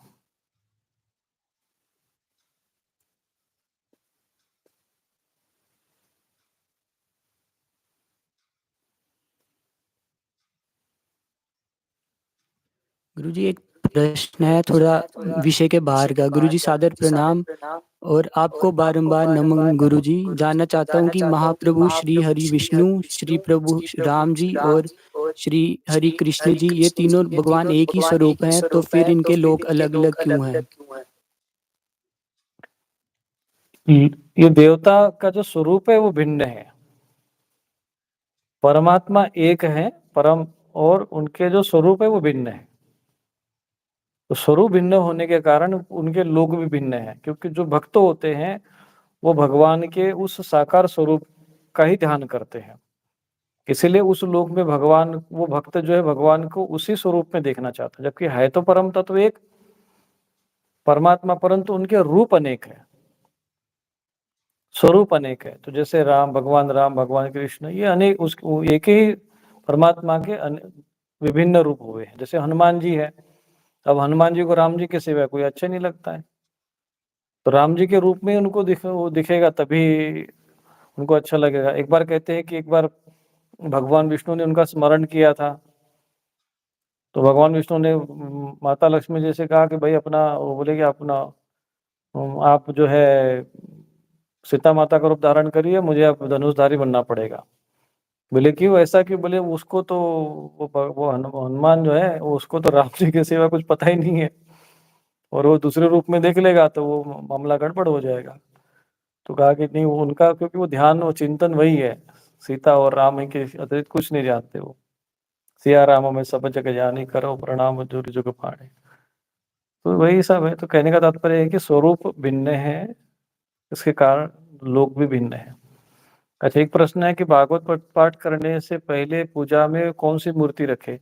गुरुजी एक प्रश्न है थोड़ा विषय के बाहर का। गुरुजी सादर प्रणाम और आपको बारंबार नमन। गुरुजी जानना चाहता हूँ कि महाप्रभु श्री हरि विष्णु, श्री प्रभु राम जी और श्री हरि कृष्ण जी ये तीनों भगवान एक ही स्वरूप हैं, तो फिर इनके लोक अलग अलग क्यों हैं? ये देवता का जो स्वरूप है वो भिन्न है, परमात्मा एक है परम, और उनके जो स्वरूप है वो भिन्न है। तो स्वरूप भिन्न होने के कारण उनके लोक भी भिन्न है, क्योंकि जो भक्त होते हैं वो भगवान के उस साकार स्वरूप का ही ध्यान करते हैं, इसीलिए उस लोक में भगवान, वो भक्त जो है भगवान को उसी स्वरूप में देखना चाहता है, जबकि है तो परम तत्व एक परमात्मा, परंतु उनके रूप अनेक है, स्वरूप अनेक है। तो जैसे राम, भगवान कृष्ण, ये अनेक उस एक ही परमात्मा के विभिन्न रूप हुए हैं। जैसे हनुमान जी है, अब हनुमान जी को राम जी के सिवा कोई अच्छा नहीं लगता है, तो राम जी के रूप में उनको वो दिखेगा तभी उनको अच्छा लगेगा। एक बार कहते हैं कि एक बार भगवान विष्णु ने उनका स्मरण किया था, तो भगवान विष्णु ने माता लक्ष्मी जी से कहा कि भाई अपना, वो बोले कि अपना आप जो है सीता माता का रूप धारण करिए, मुझे अब धनुषधारी बनना पड़ेगा। बोले क्यों, ऐसा क्यों? बोले उसको तो वो हनुमान जो है वो, उसको तो राम जी के सिवा कुछ पता ही नहीं है, और वो दूसरे रूप में देख लेगा तो वो मामला गड़बड़ हो जाएगा। तो कहा कि नहीं, वो उनका क्योंकि वो ध्यान, वो चिंतन वही है, सीता और राम ही के अतिरिक्त कुछ नहीं जानते वो। सिया राम में सब जग जानी, करो प्रणाम जुग जुग पाणे। तो वही सब है। तो कहने का तात्पर्य है कि स्वरूप भिन्न है, इसके कारण लोग भी भिन्न है। अच्छा, एक प्रश्न है कि भागवत पाठ करने से पहले पूजा में कौन सी मूर्ति रखे?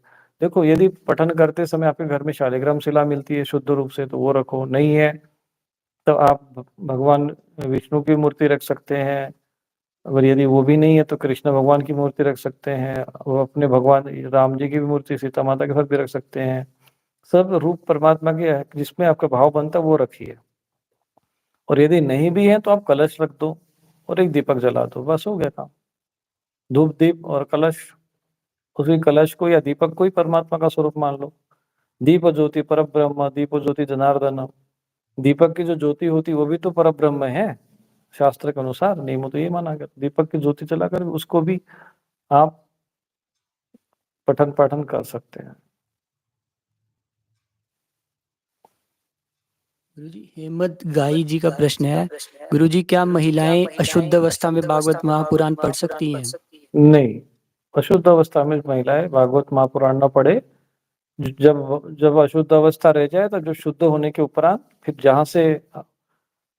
देखो, यदि पठन करते समय आपके घर में शालिग्राम शिला मिलती है शुद्ध रूप से तो वो रखो, नहीं है तो आप भगवान विष्णु की मूर्ति रख सकते हैं, अगर यदि वो भी नहीं है तो कृष्ण भगवान की मूर्ति रख सकते हैं, वो अपने भगवान राम जी की भी मूर्ति सीता माता के साथ भी रख सकते हैं। सब रूप परमात्मा के है, जिसमें आपका भाव बनता है वो रखिए। और यदि नहीं भी है तो आप कलश रख दो और एक दीपक जला दो, बस हो गया काम। धूप दीप और कलश, उसी कलश को या दीपक को ही परमात्मा का स्वरूप मान लो। दीप ज्योति पर ब्रह्म, दीप ज्योति जनार्दन। दीपक की जो ज्योति होती है वो भी तो पर ब्रह्म है, शास्त्र के अनुसार नियम तो ये माना गया। दीपक की ज्योति जलाकर उसको भी आप पठन पाठन कर सकते हैं। गुरुजी हेमंत गाई जी का प्रश्न है। गुरुजी क्या महिलाएं अशुद्ध अवस्था में भागवत महापुराण पढ़ सकती हैं? नहीं, अशुद्ध अवस्था में महिलाएं भागवत महापुराण न पढ़े। जब जब अशुद्ध अवस्था रह जाए तो जो शुद्ध होने के उपरांत फिर जहां से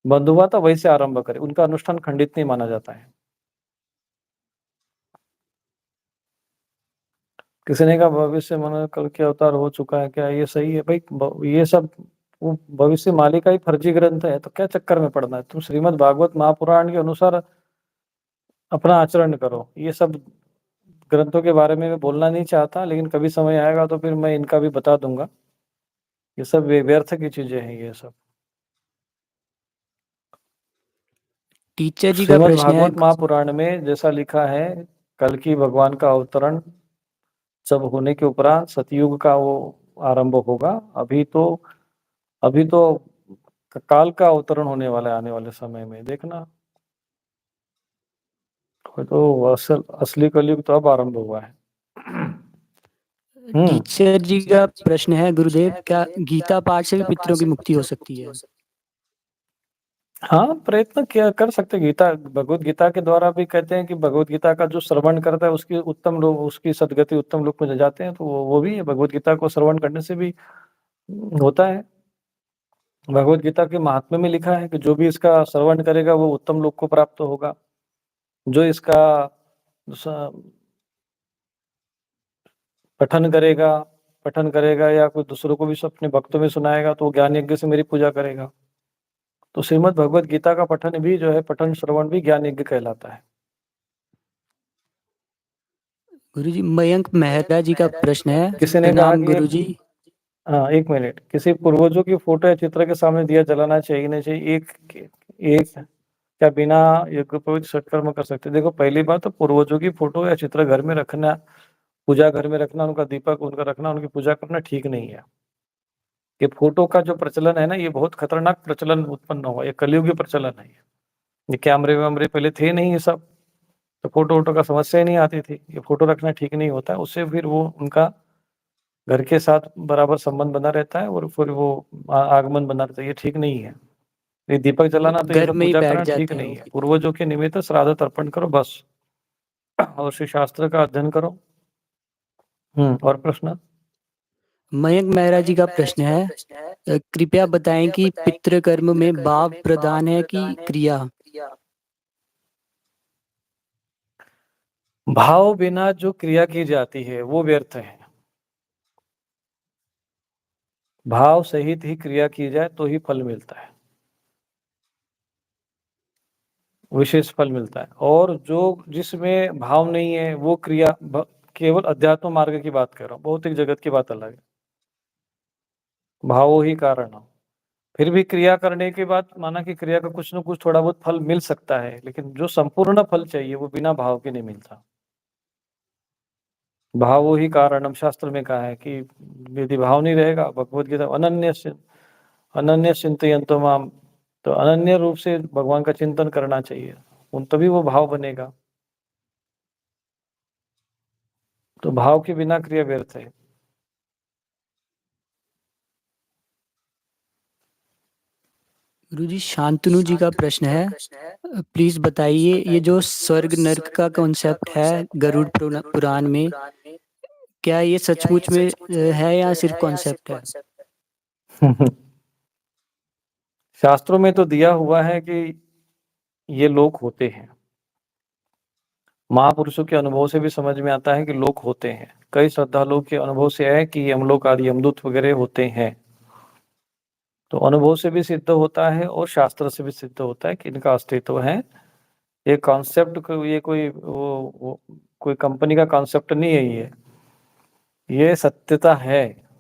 बंद हुआ था वहीं से आरंभ करे, उनका अनुष्ठान खंडित नहीं माना जाता है। किसी ने कहा भविष्य मन कल के अवतार हो चुका है क्या, ये सही है भाई? ये सब वो भविष्य माली का ही फर्जी ग्रंथ है, तो क्या चक्कर में पड़ना है? तुम श्रीमद् भागवत महापुराण के अनुसार अपना आचरण करो। ये सब ग्रंथों के बारे में मैं बोलना नहीं चाहता, लेकिन कभी समय आएगा तो फिर मैं इनका भी बता दूंगा। ये सब व्यर्थ की चीजें हैं ये सब। टीचर जी का श्रीमद् प्रश्न है भागवत महापुराण में जैसा लिखा है, कल की भगवान का अवतरण सब होने के उपरांत सतयुग का वो आरंभ होगा। अभी तो काल का अवतरण होने वाला है आने वाले समय में, देखना। तो असली कलयुग तो अब आरंभ हुआ है। टीचर जी का प्रश्न है गुरुदेव, क्या गीता पाठ से भी पितरों की मुक्ति हो सकती है? हाँ, प्रयत्न किया कर सकते। गीता, भगवत गीता के द्वारा भी कहते हैं कि भगवत गीता का जो श्रवण करता है उसकी उत्तम लोग, उसकी सदगति उत्तम लोग में जाते हैं। तो वो भी है, भगवत गीता को श्रवण करने से भी होता है। भगवत गीता के महात्म्य में लिखा है कि जो भी इसका श्रवण करेगा वो उत्तम लोक को प्राप्त होगा। जो इसका पठन करेगा या कोई दूसरों को भी अपने भक्तों में सुनाएगा तो वो ज्ञान यज्ञ से मेरी पूजा करेगा। तो श्रीमद् भगवत गीता का पठन भी जो है, पठन श्रवण भी ज्ञान यज्ञ कहलाता है। गुरु जी, मयंक मेहरा जी का प्रश्न है। किसी ने कहा प्रणाम कि गुरु जी। हाँ, एक मिनट, किसी पूर्वजों की फोटो या चित्र के सामने दिया जलाना चाहिए नहीं चाहिए? एक क्या बिना यज्ञोपवीत सत्कर्म कर सकते? देखो, पहली बात तो पूर्वजों की फोटो या चित्र घर में रखना, पूजा घर में रखना, उनका दीपक उनका रखना, उनकी पूजा करना ठीक नहीं है। ये फोटो का जो प्रचलन है ना, ये बहुत खतरनाक प्रचलन उत्पन्न हुआ, ये कलयुगी प्रचलन है। ये कैमरे वैमरे पहले थे नहीं, ये सब तो फोटो वोटो का समस्या ही नहीं आती थी। ये फोटो रखना ठीक नहीं होता है, उससे फिर वो उनका घर के साथ बराबर संबंध बना रहता है और फिर वो आगमन बना रहता है। ये ठीक नहीं है। ये दीपक जलाना, तो ये घर सब में ही पूजा बैठ करना ठीक जाते हैं नहीं वो। है। पूर्वजों के निमित्त श्राद्ध तर्पण करो बस, और श्री शास्त्र का अध्ययन करो। और प्रश्न? मयंक मेहरा जी का प्रश्न है, कृपया बताएं कि पितृकर्म में भाव प्रधान है कि क्रिया? भाव बिना जो क्रिया की जाती है वो व्यर्थ है। भाव सहित ही क्रिया की जाए तो ही फल मिलता है, विशेष फल मिलता है। और जो जिसमें भाव नहीं है वो क्रिया, केवल अध्यात्म मार्ग की बात कर रहा हूँ, भौतिक जगत की बात अलग है। भावो ही कारण हो, फिर भी क्रिया करने के बाद माना कि क्रिया का कुछ न कुछ थोड़ा बहुत फल मिल सकता है, लेकिन जो संपूर्ण फल चाहिए वो बिना भाव के नहीं मिलता। भावो ही कारणम, शास्त्र में कहा है कि यदि भाव नहीं रहेगा, भगवत गीता अनन्य चिंतयन्तो माम, तो अनन्य रूप से भगवान का चिंतन करना चाहिए, उन तभी वो भाव बनेगा। तो भाव के बिना क्रिया व्यर्थ है। गुरु जी, शांतनु जी का प्रश्न है, प्लीज बताइए ये जो स्वर्ग नर्क का कॉन्सेप्ट है गरुड़ पुराण में, क्या ये सचमुच में है या सिर्फ कॉन्सेप्ट है? शास्त्रों में तो दिया हुआ है कि ये लोक होते हैं। महापुरुषों के अनुभव से भी समझ में आता है कि लोक होते हैं। कई श्रद्धालुओं के अनुभव से है कि यमलोक आदि यमदूत वगैरह होते हैं। तो अनुभव से भी सिद्ध होता है और शास्त्र से भी सिद्ध होता है कि इनका अस्तित्व है। ये कॉन्सेप्ट, ये कोई कंपनी का कॉन्सेप्ट नहीं है, ये सत्यता है।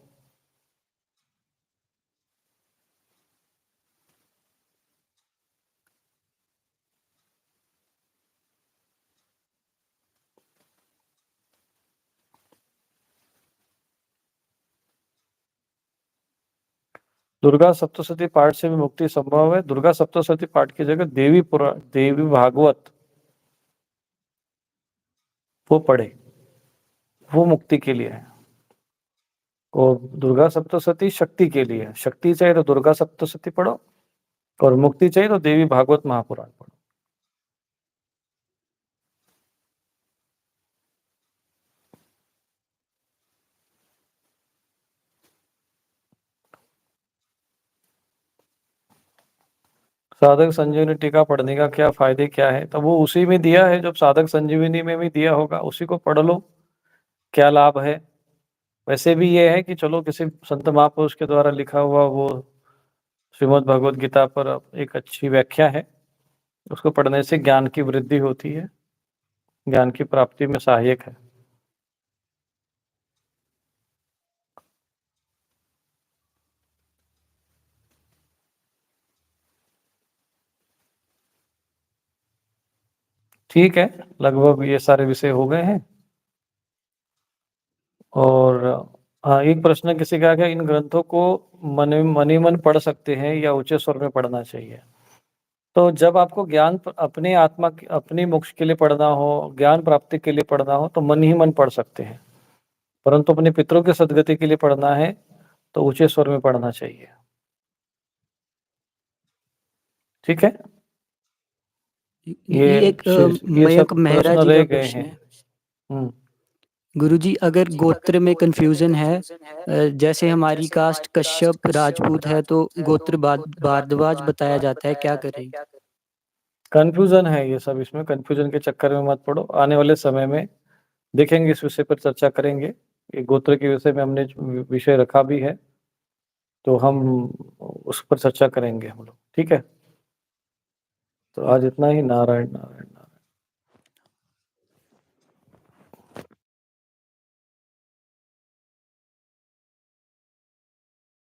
दुर्गा सप्तशती पाठ से भी मुक्ति संभव है। दुर्गा सप्तशती पाठ की जगह देवी भागवत वो पढ़े, वो मुक्ति के लिए है। और दुर्गा सप्तशती शक्ति के लिए है। शक्ति चाहिए तो दुर्गा सप्तशती पढ़ो, और मुक्ति चाहिए तो देवी भागवत महापुराण पढ़ो। साधक संजीवनी टीका पढ़ने का क्या फायदे क्या है? तो वो उसी में दिया है, जब साधक संजीवनी में भी दिया होगा उसी को पढ़ लो, क्या लाभ है। वैसे भी ये है कि चलो किसी संत महापुरुष के द्वारा लिखा हुआ वो श्रीमद् भगवत गीता पर एक अच्छी व्याख्या है, उसको पढ़ने से ज्ञान की वृद्धि होती है, ज्ञान की प्राप्ति में सहायक है। ठीक है, लगभग ये सारे विषय हो गए हैं। और हाँ, एक प्रश्न किसी का आ गया, इन ग्रंथों को मन ही मन पढ़ सकते हैं या ऊँचे स्वर में पढ़ना चाहिए? तो जब आपको ज्ञान अपनी आत्मा अपनी मोक्ष के लिए पढ़ना हो, ज्ञान प्राप्ति के लिए पढ़ना हो, तो मन ही मन पढ़ सकते हैं। परंतु अपने पितरों की सद्गति के लिए पढ़ना है, तो ऊँचे स्वर में पढ़ना चाहिए। ठीक है? ये एक ये मयंक सब मेहरा प्रश्न जी रह का गए प्रश्न हैं। है। हुँ। गुरुजी, अगर गोत्र में कन्फ्यूज़न है, जैसे हमारी कास्ट कश्यप राजपूत है, तो गोत्र भारद्वाज बताया जाता है, क्या करें? कन्फ्यूज़न है ये सब, इसमें कन्फ्यूज़न के चक्कर में मत पड़ो। आने वाले समय में देखेंगे, इस विषय पर चर्चा करेंगे। ये गोत्र के विषय में हमने विषय रखा भी है, तो हम उस पर चर्चा करेंगे हम लोग। ठीक है? तो आज इतना ही। नारायण, नारायण, नारायण।